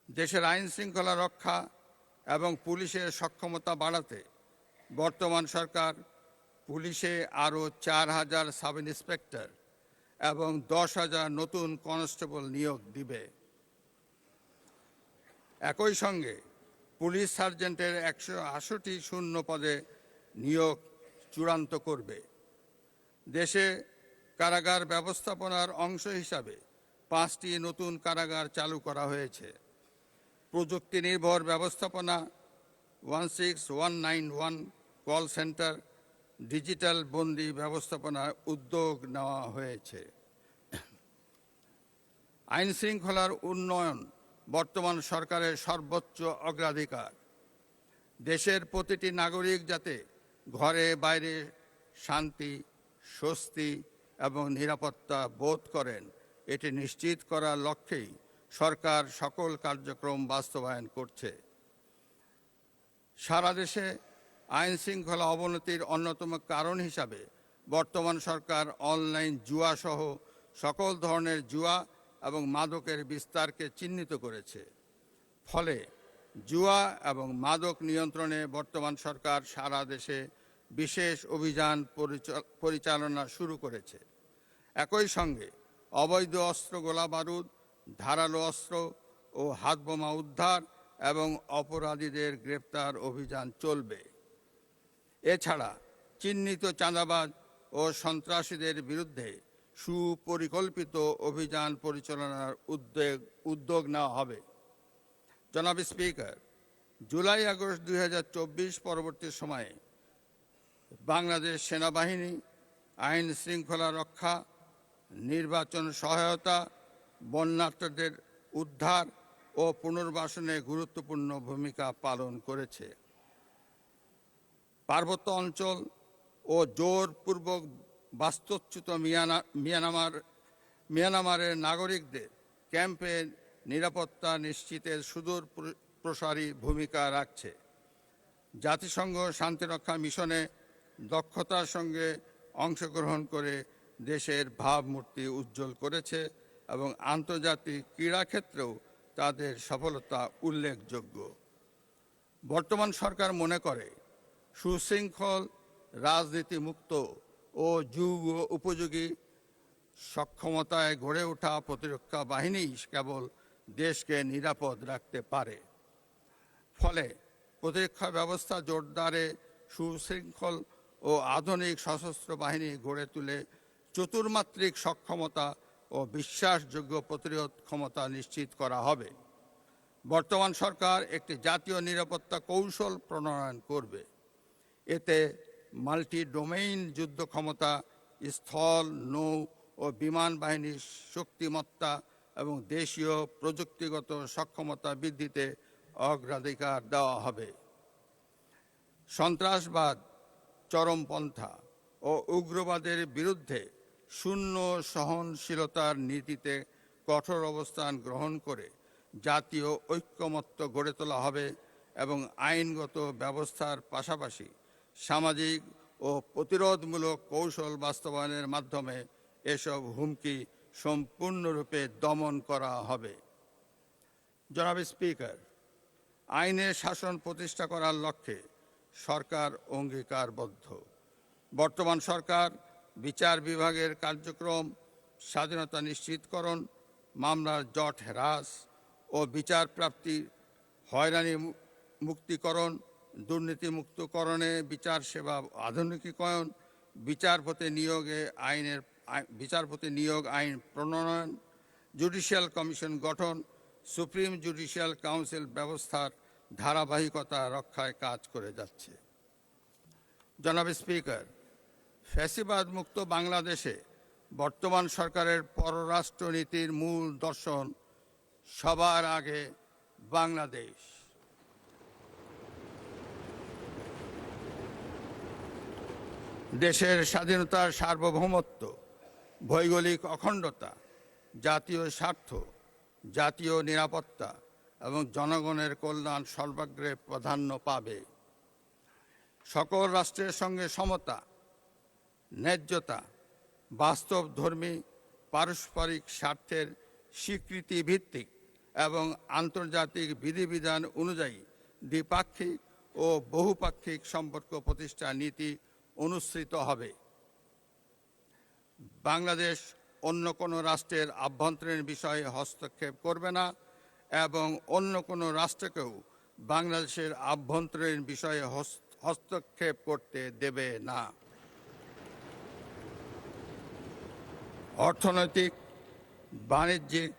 দেশের আইন শৃঙ্খলা রক্ষা এবং পুলিশের সক্ষমতা বাড়াতে বর্তমান সরকার পুলিশে আরও 4000 সাব ইন্সপেক্টর এবং 10,000 নতুন কনস্টেবল নিয়োগ দিবে। একই সঙ্গে পুলিশ সার্জেন্টের 180 শূন্য পদে নিয়োগ চূড়ান্ত করবে। দেশে কারাগার ব্যবস্থাপনার অংশ হিসাবে 5টি নতুন কারাগার চালু করা হয়েছে। প্রযুক্তি নির্ভর ব্যবস্থাপনা, 16191 কল সেন্টার, ডিজিটাল বন্দি ব্যবস্থাপনার উদ্যোগ নেওয়া হয়েছে। আইন শৃঙ্খলার উন্নয়ন বর্তমান সরকারের সর্বোচ্চ অগ্রাধিকার। দেশের প্রতিটি নাগরিক যাতে ঘরে বাইরে শান্তি, স্বস্তি এবং নিরাপত্তা বোধ করেন, এটি নিশ্চিত করার লক্ষ্যেই সরকার সকল কার্যক্রম বাস্তবায়ন করছে। সারা দেশে আইন শৃঙ্খলা অবনতির অন্যতম কারণ হিসাবে বর্তমান সরকার অনলাইন জুয়া সহ সকল ধরনের জুয়া এবং মাদকের বিস্তারকে চিহ্নিত করেছে। ফলে জুয়া এবং মাদক নিয়ন্ত্রণে বর্তমান সরকার সারা দেশে বিশেষ অভিযান পরিচালনা শুরু করেছে। একই সঙ্গে অবৈধ অস্ত্র, গোলাবারুদ, ধারালো অস্ত্র ও হাতবোমা উদ্ধার এবং অপরাধীদের গ্রেপ্তার অভিযান চলবে। এছাড়া চিহ্নিত চাঁদাবাজ ও সন্ত্রাসীদের বিরুদ্ধে সুপরিকল্পিত অভিযান পরিচালনার উদ্যোগ নেওয়া হবে। জনাব স্পিকার, জুলাই আগস্ট 2024 পরবর্তী সময়ে বাংলাদেশ সেনাবাহিনী আইন শৃঙ্খলা রক্ষা, নির্বাচন সহায়তা, বন্যার্তদের উদ্ধার ও পুনর্বাসনে গুরুত্বপূর্ণ ভূমিকা পালন করেছে। পার্বত্য অঞ্চল ও জোরপূর্বক বাস্তুচ্যুত মিয়ানমারের নাগরিকদের ক্যাম্পে নিরাপত্তা নিশ্চিতের সুদূর প্রসারী ভূমিকা রাখছে। জাতিসংঘ শান্তিরক্ষা মিশনে দক্ষতার সঙ্গে অংশগ্রহণ করে দেশের ভাবমূর্তি উজ্জ্বল করেছে এবং আন্তর্জাতিক ক্রীড়াক্ষেত্রেও তাদের সফলতা উল্লেখযোগ্য। বর্তমান সরকার মনে করে সুশৃঙ্খল, রাজনীতিমুক্ত ও যুগ উপযোগী সক্ষমতায় গড়ে ওঠা প্রতিরক্ষা বাহিনীই কেবল দেশকে নিরাপদ রাখতে পারে। ফলে প্রতিরক্ষা ব্যবস্থা জোরদারে সুশৃঙ্খল ও আধুনিক সশস্ত্র বাহিনী গড়ে তুলে চতুর্মাত্রিক সক্ষমতা ও বিশ্বাসযোগ্য প্রতিরোধ ক্ষমতা নিশ্চিত করা হবে। বর্তমান সরকার একটি জাতীয় নিরাপত্তা কৌশল প্রণয়ন করবে। এতে মাল্টি ডোমেইন যুদ্ধ ক্ষমতা, স্থল, নৌ ও বিমান বাহিনীর শক্তিমত্তা এবং দেশীয় প্রযুক্তিগত সক্ষমতা বৃদ্ধিতে অগ্রাধিকার দেওয়া হবে। সন্ত্রাসবাদ, চরমপন্থা ও উগ্রবাদের বিরুদ্ধে শূন্য সহনশীলতার নীতিতে কঠোর অবস্থান গ্রহণ করে জাতীয় ঐক্যমত্য গড়ে তোলা হবে এবং আইনগত ব্যবস্থার পাশাপাশি সামাজিক ও প্রতিরোধমূলক কৌশল বাস্তবায়নের মাধ্যমে এসব হুমকি সম্পূর্ণরূপে দমন করা হবে। জনাব স্পিকার, আইনের শাসন প্রতিষ্ঠা করার লক্ষ্যে সরকার অঙ্গীকারবদ্ধ। বর্তমান সরকার বিচার বিভাগের কার্যক্রম, স্বাধীনতা নিশ্চিতকরণ, মামলার জট হ্রাস ও বিচার প্রাপ্তি, হয়রানি মুক্তিকরণ, দুর্নীতিমুক্তকরণে বিচার সেবা আধুনিকীকরণ, বিচারপতি নিয়োগ আইন প্রণয়ন, জুডিশিয়াল কমিশন গঠন, সুপ্রিম জুডিশিয়াল কাউন্সিল ব্যবস্থার ধারাবাহিকতা রক্ষায় কাজ করে যাচ্ছে। জনাব স্পিকার, ফ্যাসিবাদ মুক্ত বাংলাদেশে বর্তমান সরকারের পররাষ্ট্রনীতির মূল দর্শন সবার আগে বাংলাদেশ। দেশের স্বাধীনতার সার্বভৌমত্ব, ভৌগোলিক অখণ্ডতা, জাতীয় স্বার্থ, জাতীয় নিরাপত্তা এবং জনগণের কল্যাণ সর্বাগ্রে প্রাধান্য পাবে। সকল রাষ্ট্রের সঙ্গে সমতা, ন্যায্যতা, বাস্তবধর্মী পারস্পরিক স্বার্থের স্বীকৃতি ভিত্তিক এবং আন্তর্জাতিক বিধিবিধান অনুযায়ী দ্বিপাক্ষিক ও বহুপাক্ষিক সম্পর্ক প্রতিষ্ঠা নীতি অনুসৃত হবে। বাংলাদেশ অন্য কোনো রাষ্ট্রের আভ্যন্তরীণ বিষয়ে হস্তক্ষেপ করবে না এবং অন্য কোনো রাষ্ট্রকেও বাংলাদেশের আভ্যন্তরীণ বিষয়ে হস্তক্ষেপ করতে দেবে না। অর্থনৈতিক, বাণিজ্যিক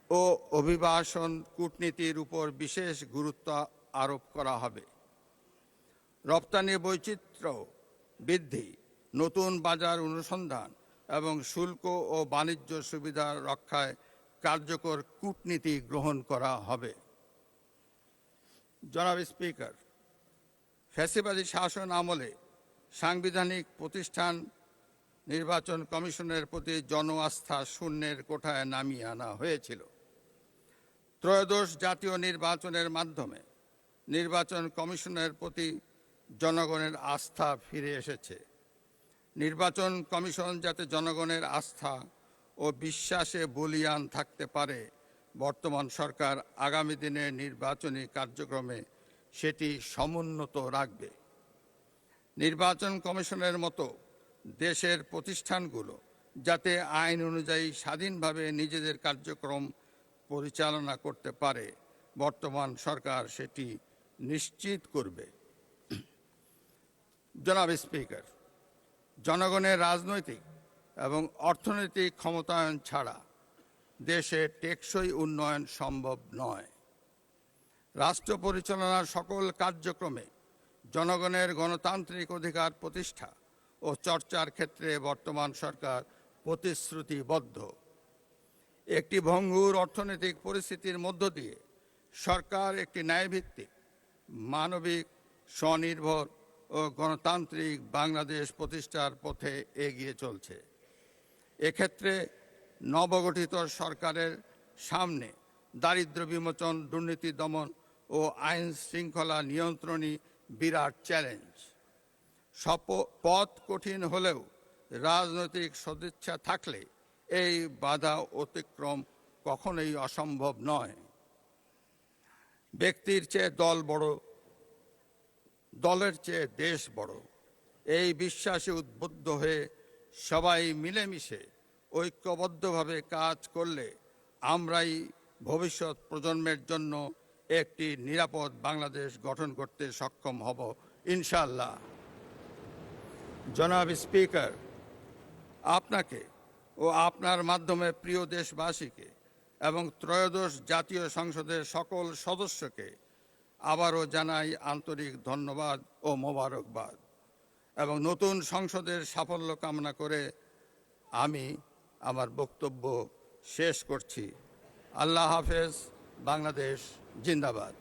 ও অভিবাসন কূটনীতির উপর বিশেষ গুরুত্ব আরোপ করা হবে। রপ্তানি বৈচিত্র্য বৃদ্ধি, নতুন বাজার অনুসন্ধান এবং শুল্ক ও বাণিজ্য সুবিধা রক্ষায় কার্যকর কূটনীতি গ্রহণ করা হবে। জনাব স্পিকার, ফ্যাসিবাদী শাসন আমলে সাংবিধানিক প্রতিষ্ঠান নির্বাচন কমিশনের প্রতি জন আস্থা শূন্যের কোঠায় নামিয়ে আনা হয়েছিল। ত্রয়োদশ জাতীয় নির্বাচনের মাধ্যমে নির্বাচন কমিশনের প্রতি জনগণের আস্থা ফিরে এসেছে। নির্বাচন কমিশন যাতে জনগণের আস্থা ও বিশ্বাসে বলীয়ান থাকতে পারে, বর্তমান সরকার আগামী দিনের নির্বাচনী কার্যক্রমে সেটি সমুন্নত রাখবে। নির্বাচন কমিশনের মতো দেশের প্রতিষ্ঠানগুলো যাতে আইন অনুযায়ী স্বাধীনভাবে নিজেদের কার্যক্রম পরিচালনা করতে পারে, বর্তমান সরকার সেটি নিশ্চিত করবে। জনাব স্পিকার, জনগণের রাজনৈতিক এবং অর্থনৈতিক ক্ষমতায়ন ছাড়া দেশে টেকসই উন্নয়ন সম্ভব নয়। রাষ্ট্র পরিচালনার সকল কার্যক্রমে জনগণের গণতান্ত্রিক অধিকার প্রতিষ্ঠা ও চর্চার ক্ষেত্রে বর্তমান সরকার প্রতিশ্রুতিবদ্ধ। একটি ভঙ্গুর অর্থনৈতিক পরিস্থিতির মধ্য দিয়ে সরকার একটি ন্যায়ভিত্তিক, মানবিক, স্বনির্ভর ও গণতান্ত্রিক বাংলাদেশ প্রতিষ্ঠার পথে এগিয়ে চলছে। এক্ষেত্রে নবগঠিত সরকারের সামনে দারিদ্র্য বিমোচন, দুর্নীতি দমন ও আইন শৃঙ্খলা নিয়ন্ত্রণই বিরাট চ্যালেঞ্জ। পথ কঠিন হলেও রাজনৈতিক সদিচ্ছা থাকলে এই বাধা অতিক্রম কখনোই অসম্ভব নয়। ব্যক্তির চেয়ে দল বড়, দলের চেয়ে দেশ বড়, এই বিশ্বাসে উদ্বুদ্ধ হয়ে সবাই মিলেমিশে ঐক্যবদ্ধভাবে কাজ করলে আমরাই ভবিষ্যৎ প্রজন্মের জন্য একটি নিরাপদ বাংলাদেশ গঠন করতে সক্ষম হব ইনশাআল্লাহ। জনাব স্পিকার, আপনাকে ও আপনার মাধ্যমে প্রিয় দেশবাসীকে এবং ত্রয়োদশ জাতীয় সংসদের সকল সদস্যকে আবারও জানাই আন্তরিক ধন্যবাদ ও মোবারকবাদ এবং নতুন সংসদের সাফল্য কামনা করে আমি আমার বক্তব্য শেষ করছি। আল্লাহ হাফেজ। বাংলাদেশ জিন্দাবাদ।